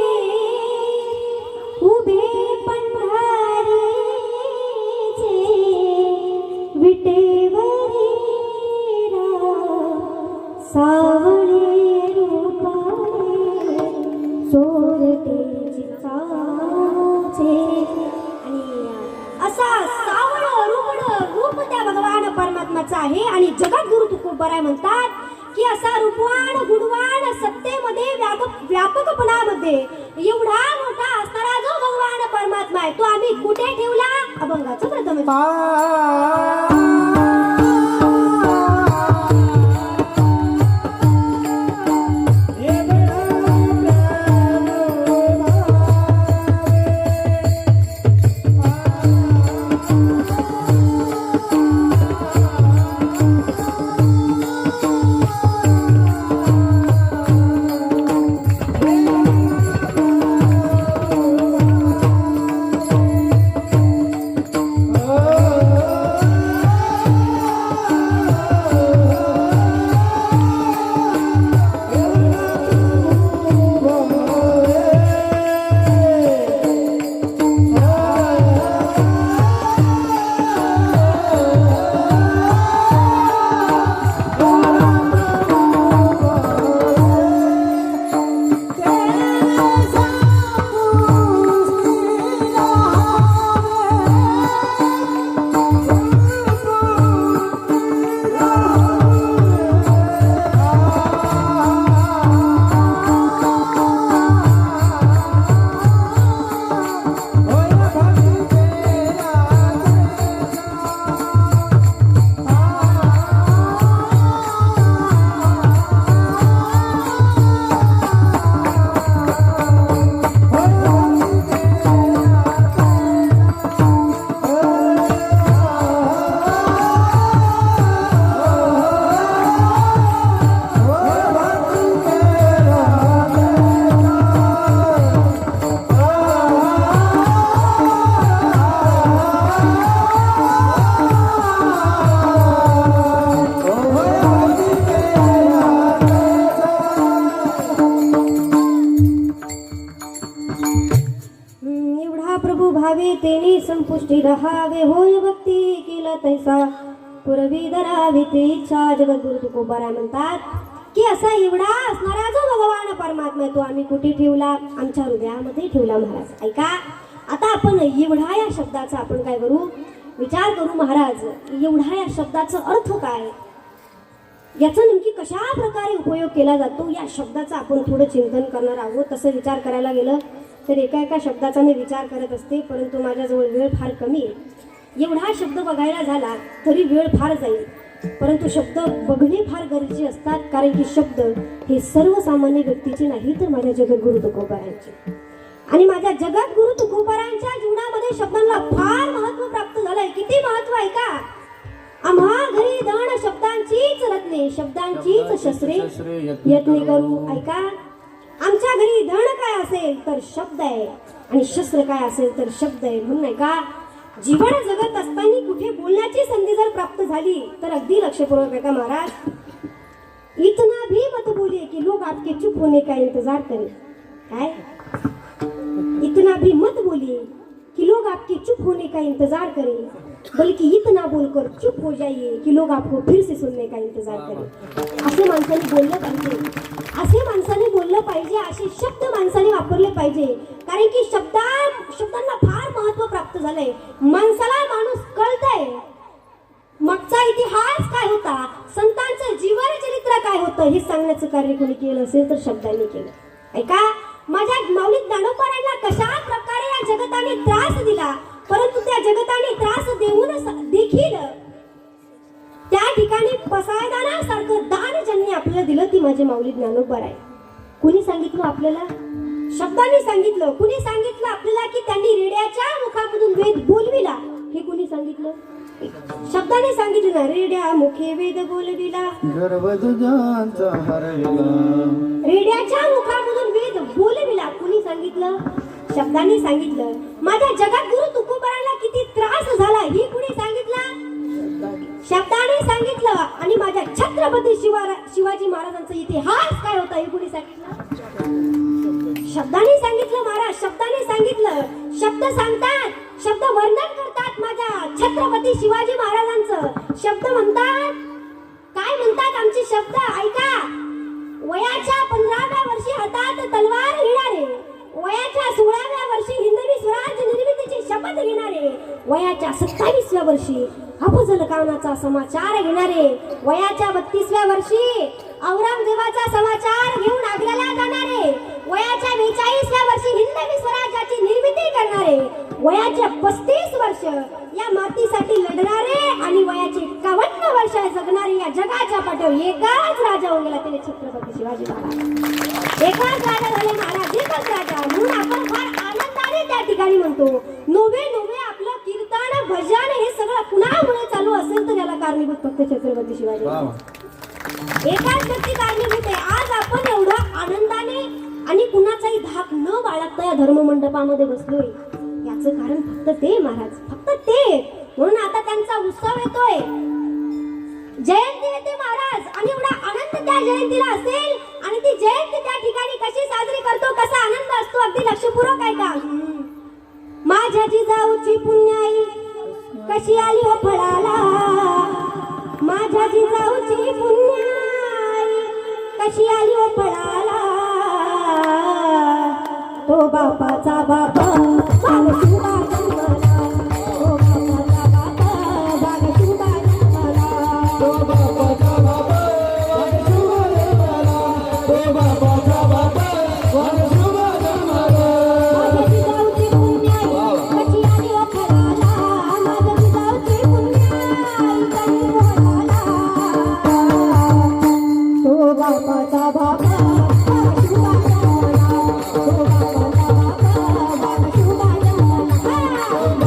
उभे पंढरीचे विटेवरी सावळे रूपाने सोरटे चित्ताचे. आणि असा सावळ रूप त्या भगवान परमात्म्याचं आहे. आणि जगद्गुरु तुकोबराय म्हणतात की असा रूपवान गुणवान सत्तेमध्ये व्यापकपणामध्ये एवढा मोठा असणारा जो भगवान परमात्मा आहे, तो आम्ही कुठे ठेवला? अभंगाचं प्रथम. तेने संपुष्टी रहावे, होय भक्ती केला तैसा पुरवी धरावी ती इच्छा. जगद्गुरु तुकोबाराय म्हणतात की असा एवढा असणारा जो भगवान परमात्मा तो आम्ही कुठे ठेवला? आमच्या हृदयामध्ये ठेवला. महाराज ऐका, आता आपण एवढा या शब्दाचा आपण काय करू, विचार करू. महाराज एवढा या शब्दाचा अर्थ काय? याचा नेमकी कशा प्रकारे उपयोग केला जातो या शब्दाचा आपण थोडं चिंतन करणार आहोत. तसं विचार करायला गेलं तर एका शब्दाचा मी विचार करत असते, परंतु माझ्याजवळ वेळ फार कमी आहे. एवढा शब्द बघायला झाला तरी वेळ फार जाईल, परंतु शब्द बघणे फार गरजेचे असतात. कारण की शब्द हे सर्वसामान्य व्यक्तीचे नाही तर माझ्या जगद्गुरु तुकोबारायांचे. आणि माझ्या जगद्गुरु तुकोबारायांच्या जीवनामध्ये शब्दांना फार महत्व प्राप्त झालंय. किती महत्व आहे का? आम्हा घरी दण शब्दांचीच रत्ने, शब्दांचीच शस्त्रे यत्ने करू. ऐका, आमच्या घरी धन काय असेल तर शब्द आहे आणि शस्त्र काय असेल तर शब्द आहे. म्हणून आहे का, जीवन जगत असताना कुठे बोलण्याची संधी जर प्राप्त झाली तर अगदी लक्षपूर्वक आहे का महाराज, इतना भी मत बोलिए कि लोग आपके चुप होने का इंतजार करें. काय, इतना भी मत बोलिए कि लोग आपके चुप होने का इंतजार करें, बल्कि इतना बोलकर चुप हो जाइए कि लोग आपको फिर से सुनने का इंतजार करें. असे माणसाने बोललं पाहिजे, असे माणसाने बोललं पाहिजे, असे शब्द माणसाने वापरले पाहिजे. कारण की शब्दांना फार महत्व प्राप्त झालंय. माणसाला माणूस कळतंय, मागचा इतिहास काय होता, संतांचं जीवन चरित्र काय होतं हे सांगण्याचं कार्य कोणी केलं असेल तर शब्दांनी केलं. ऐका, माझ्या माऊली ज्ञानोबारांना कशा प्रकारे या जगताने त्रास दिला, परंतु त्या जगताने त्रास देऊन देखील त्या ठिकाणी पसायदानासारखं दान ज्यांनी आपल्याला दिलं ती माझे माऊली ज्ञानोबाराय. कुणी सांगितलं आपल्याला? शब्दांनी सांगितलं. कुणी सांगितलं आपल्याला की त्यांनी रेड्याच्या मुखामधून वेद बोलविला? हे कुणी सांगितलं? शब्दाने सांगितलं ना, रेड्या मुखे वेद बोलविला, गर्भ तुझ्यांचा हरविला. रेड्याच्या मुखामधून वेद बोलविला. कुणी सांगितलं? शब्दांनी सांगितलं. माझ्या जगद्गुरु तुकोबारांना किती त्रास झाला हे कुणी सांगितलं? शब्दाने सांगितलं. आणि माझ्या छत्रपती शिवाजी महाराजांचा इतिहास काय होता हे कुणी सांगितलं? शब्दाने सांगितलं महाराज, शब्दाने सांगितलं. शब्द सांगतात, शब्द वर्णन करतात माझ्या छत्रपती शिवाजी महाराजांचं. शब्द म्हणतात, काय म्हणतात आमचे शब्द? ऐका, वयाच्या 15व्या वर्षी हातात तलवार घेणारे, वयाच्या 16व्या वर्षी हिंदवी स्वराज्य निर्मितीची शपथ घेणारे, वयाच्या 27व्या वर्षी अफजल खानाचा समाचार घेणारे, वयाच्या 32व्या वर्षी औरंगजेबाचा समाचार घेऊन आग्र्याला जाणारे, वयाच्या 42व्या वर्षी हिंदवी स्वराज्याची निर्मिती करणारे, वयाच्या 35 वर्ष या मातीसाठी लढणारे आणि वयाचे 51 वर्ष जगणारे या जगाच्या पाठीवर एकाच राजा होऊन गेला, त्याने छत्रपती शिवाजी महाराज. एकाच राजा झाले महाराज, एकच राजा. म्हणून आपण फार आनंदाने त्या ठिकाणी म्हणतो, नोवे नोवे आपलं कीर्तन भजन हे सगळं कुणामुळे चालू असेल तर याला कारणीभूत फक्त छत्रपती शिवाजी महाराज. एकाच व्यक्ती कारणीभूत आहे. आज आपण एवढं आनंदाने आणि कुणाचाही धाक न बाळगता या धर्म मंडपामध्ये बसलोय, याचं कारण फक्त ते महाराज, फक्त ते. म्हणून आता त्यांचा उत्सव येतोय, जयंती येते महाराज, आणि एवढा आनंद त्या जयंतीला असेल. आणि ती जयंती त्या ठिकाणी कशी साजरी करतो, कसा आनंद असतो, अगदी लक्षपूर्वक आहे का? माझ्या जिजाऊची पुण्याई कशी आली हो फळाला, माझ्या जिजाऊची पुण्याई कशी आली हो फळाला, तो बापाचा बापा बागशुभा जन्मला, तो बापाचा बापा बागशुभा जन्मला, तो बापाचा बाबा वागशुभा जन्मला, तो बापाचा बाबा वागशुभा जन्मला. माझ्या जिजाऊची पुण्याई कशी आली हो फळाला, माझ्या जिजाऊची पुण्याई कशी हो फळाला, तो बापाचा बापा बागशुभा जन्मला, तो बापाचा बापा बागशुभा जन्मला.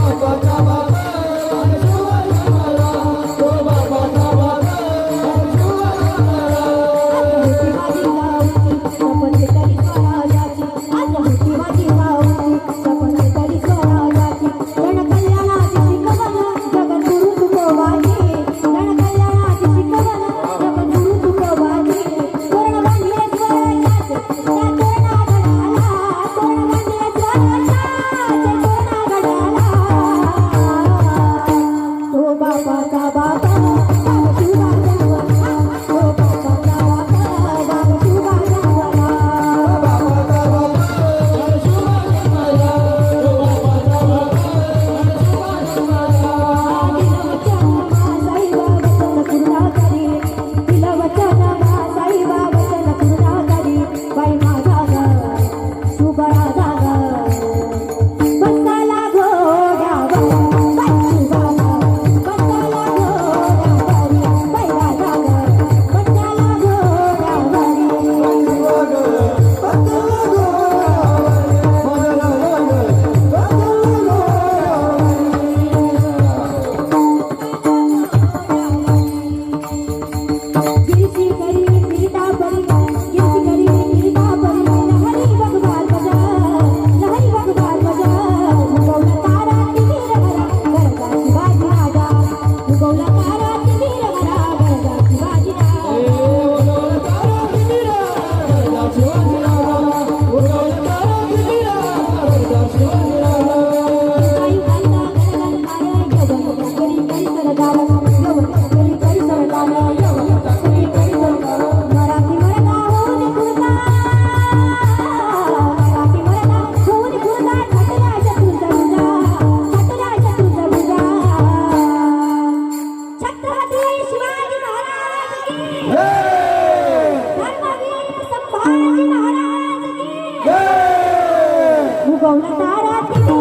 निभावला तारा तिथे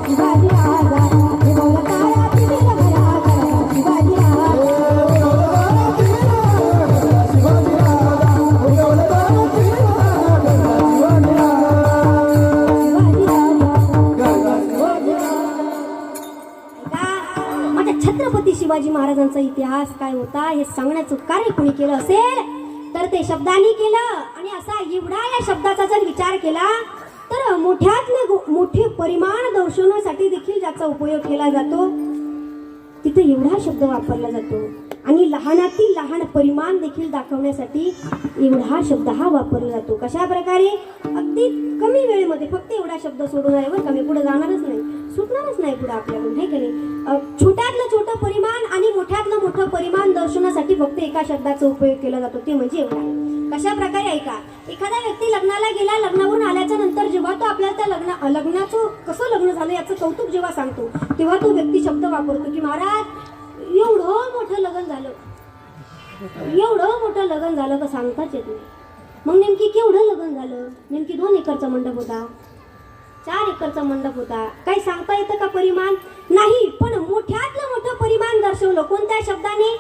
शिवाजी राजा निभावला तारा तिथे शिवाजी माझ्या छत्रपती शिवाजी महाराजांचा इतिहास काय होता हे सांगण्याचं कार्य कोणी केलं असेल तर ते शब्दांनी केलं. आणि असा एवढा या शब्दाचा जर विचार केला तर मोठ्यातले मोठे परिमाण दर्शवण्यासाठी देखील ज्याचा उपयोग केला जातो तिथे एवढा शब्द वापरला जातो. आणि लहानातील लहान परिमाण देखील दाखवण्यासाठी एवढा शब्द हा वापरला जातो. कशा प्रकारे अगदी कमी वेळेमध्ये फक्त एवढा शब्द सोडून आहे बरं कमी पुढे जाणारच नाही सुटणारच नाही पुढे आपल्याकडून हे की नाही. छोट्यातलं छोटं परिमाण आणि मोठ्यातलं मोठं परिमाण दर्शवण्यासाठी फक्त एका शब्दाचा उपयोग केला जातो ते म्हणजे एवढा. कशा प्रकारे ऐका एखादा व्यक्ती लग्नाला गेला लग्नावरून आल्याच्या नंतर जेव्हा तो आपल्याला त्या लग्नाचं कसं लग्न झालं याचं कौतुक जेव्हा सांगतो तेव्हा तो व्यक्ती शब्द वापरतो की महाराज एवढं मोठं लग्न झालं एवढं मोठं लग्न झालं का सांगताच येत नाही. मग नेमकी केवढं लग्न झालं नेमकी 2 एकरचा मंडप होता 4 एकरचा मंडप होता काही सांगता येतं का परिमाण नाही. पण मोठ्यातलं मोठं परिमाण दर्शवलं कोणत्या शब्दाने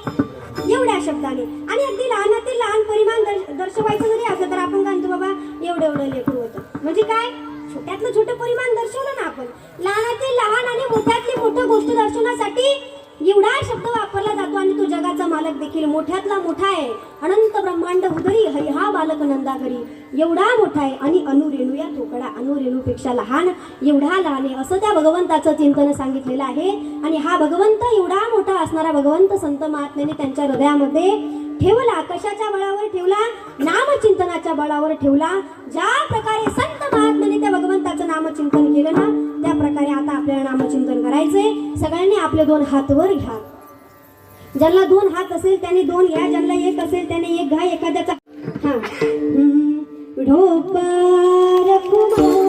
एवढ्या शब्दाने. आणि अगदी लहानातील लहान परिमाण दर्शवायचं जरी असलं तर आपण काय बाबा एवढं लेकरू होतं म्हणजे काय छोट्यातलं छोटं परिमाण दर्शवलं ना आपण. लहानातील लहान आणि मोठ्यातली मोठं गोष्ट दर्शवण्यासाठी एवढा शब्द वापरला जातो. आणि तो जगाचा मालक देखील मोठ्यातला मोठा आहे अनंत ब्रह्मांड उदरी हरी हा बालक नंदा घरी एवढा मोठा आहे. आणि अनुरेणू या तोकडा अनुरेणूपेक्षा लहान एवढा लहान आहे असं त्या भगवंताचं चिंतन सांगितलेलं आहे. आणि हा भगवंत एवढा मोठा असणारा भगवंत संत महात्म्याने त्यांच्या हृदयामध्ये ठेवला. कशाच्या बळावर ठेवला नामचिंतनाच्या बळावर ठेवला. ज्या प्रकारे संत महात्म्याने त्या भगवंताचं नामचिंतन केलं ना त्या प्रकारे आता आपल्याला नामचिंतन करायचंय. सगळ्यांनी आपले 2 हात वर घ्या. ज्यांना 2 हात असेल त्याने 2 घ्या ज्यांना 1 असेल त्याने 1 घ्या. एखाद्याचा हा ढोपार कुमाई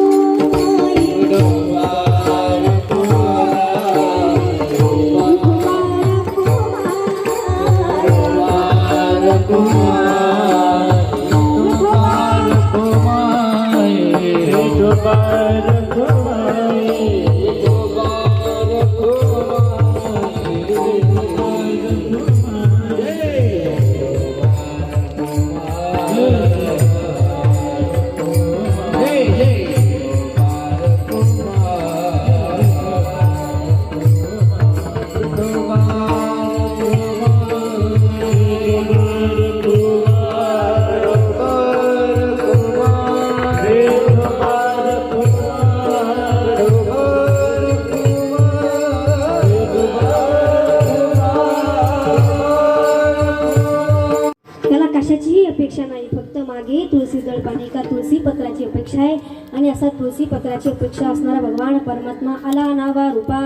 कशाचीही अपेक्षा नाही फक्त मागे तुळशी दळपाणी का तुळशी पत्राची अपेक्षा आहे. आणि असा तुळशी पत्राची अपेक्षा असणारा भगवान परमात्मा आला नावा रूपा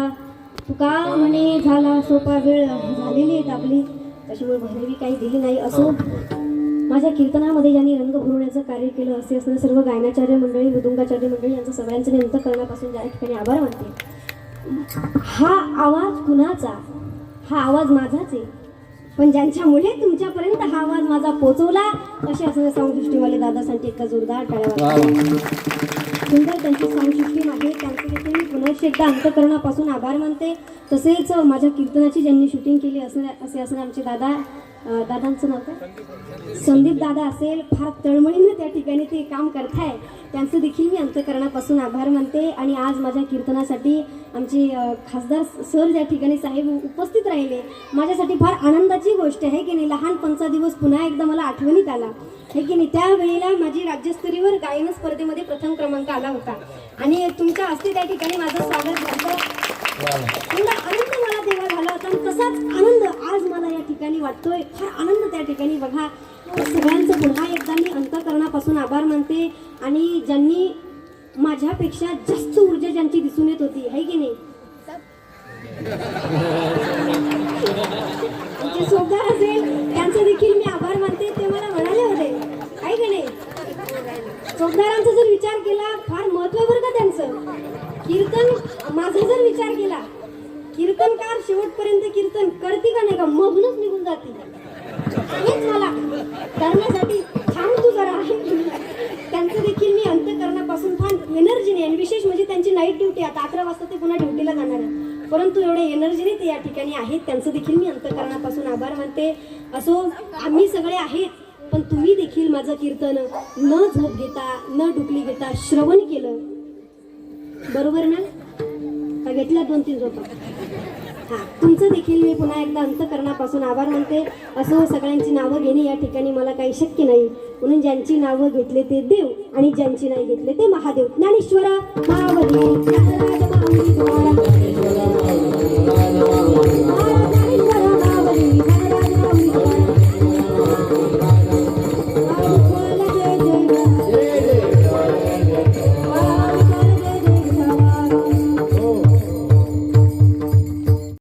तुका म्हणे झाला सोपा वेळ झालेली आहे आपली त्याच्यामुळे भैरवी काही दिली नाही. असो माझ्या कीर्तनामध्ये ज्यांनी रंग भरवण्याचं कार्य केलं असे असणारे सर्व गायनाचार्य मंडळी मृदुंगाचार्य मंडळी यांचं सगळ्यांचं मी अंतःकरणापासून ज्या ठिकाणी आभार मानते. हा आवाज कुणाचा हा आवाज माझाच आहे पण ज्यांच्यामुळे तुमच्यापर्यंत हा आवाज माझा पोहोचवला असे असणारे साऊंड सिस्टीमवाले दादासाठी एका जोरदार टाळ्या सुंदर त्यांची साऊंड सिस्टीम आहे त्यांचे देखील मी पुनश्च एकदा अंतःकरणापासून आभार मानते. तसेच माझ्या कीर्तनाची ज्यांनी शूटिंग केली असे असणारे आमचे दादांचं नाव काय संदीप दादा असेल फार तळमळीने त्या ठिकाणी ते काम करताय त्यांचं देखील मी अंतःकरणापासून आभार मानते. आणि आज माझ्या कीर्तनासाठी आमचे खासदार सर ज्या ठिकाणी साहेब उपस्थित राहिले माझ्यासाठी फार आनंदाची गोष्ट आहे की नाही. लहानपणचा दिवस पुन्हा एकदा मला आठवणीत आला आहे की नाही. त्यावेळेला माझी राज्यस्तरीयवर गायन स्पर्धेमध्ये प्रथम क्रमांक आला होता आणि तुमच्या हस्ते त्या ठिकाणी माझं स्वागत झालं. आनंद मला तेव्हा झाला होता तसाच आनंद आज मला या ठिकाणी वाटतोय. फार आनंद त्या ठिकाणी बघा सगळ्यांचं पुन्हा एकदा मी अंतःकरणापासून आभार मानते. आणि ज्यांनी माझ्यापेक्षा जास्त ऊर्जा ज्यांची दिसून येत होती आहे की नाही आमचे सोबदार असेल त्यांचं देखील मी आभार मानते. ते मला म्हणाले होते आहे की नाही सोबदारांचा जर विचार केला फार महत्व बरं का त्यांचं कीर्तन माझा जर विचार केला कीर्तनकार शेवटपर्यंत कीर्तन करते का नाही का मधूनच निघून जाते. हेच मला करण्यासाठी थांब तू जरा त्यांचं देखील मी अंतःकरणापासून फार एनर्जीने आणि 11 वाजता ते पुन्हा ड्युटीला जाणार आहे, परंतु एवढे एनर्जीने ते या ठिकाणी आहेत. त्यांचं देखील मी अंतःकरणापासून आभार मानते. असो आम्ही सगळे आहेत, पण तुम्ही देखील माझं कीर्तन न झोप घेता न डुकली घेता श्रवण केलं, बरोबर ना? का घेतल्या 2-3 झोपा? हा, तुमचं देखील मी पुन्हा एकदा अंतःकरणापासून आभार मानते. असो सगळ्यांची नावं घेणे या ठिकाणी मला काही शक्य नाही, म्हणून ज्यांची नावं घेतले ते देव आणि ज्यांची नाही घेतले ते महादेव. ज्ञानेश्वरा मावली नागराज माऊली द्वारा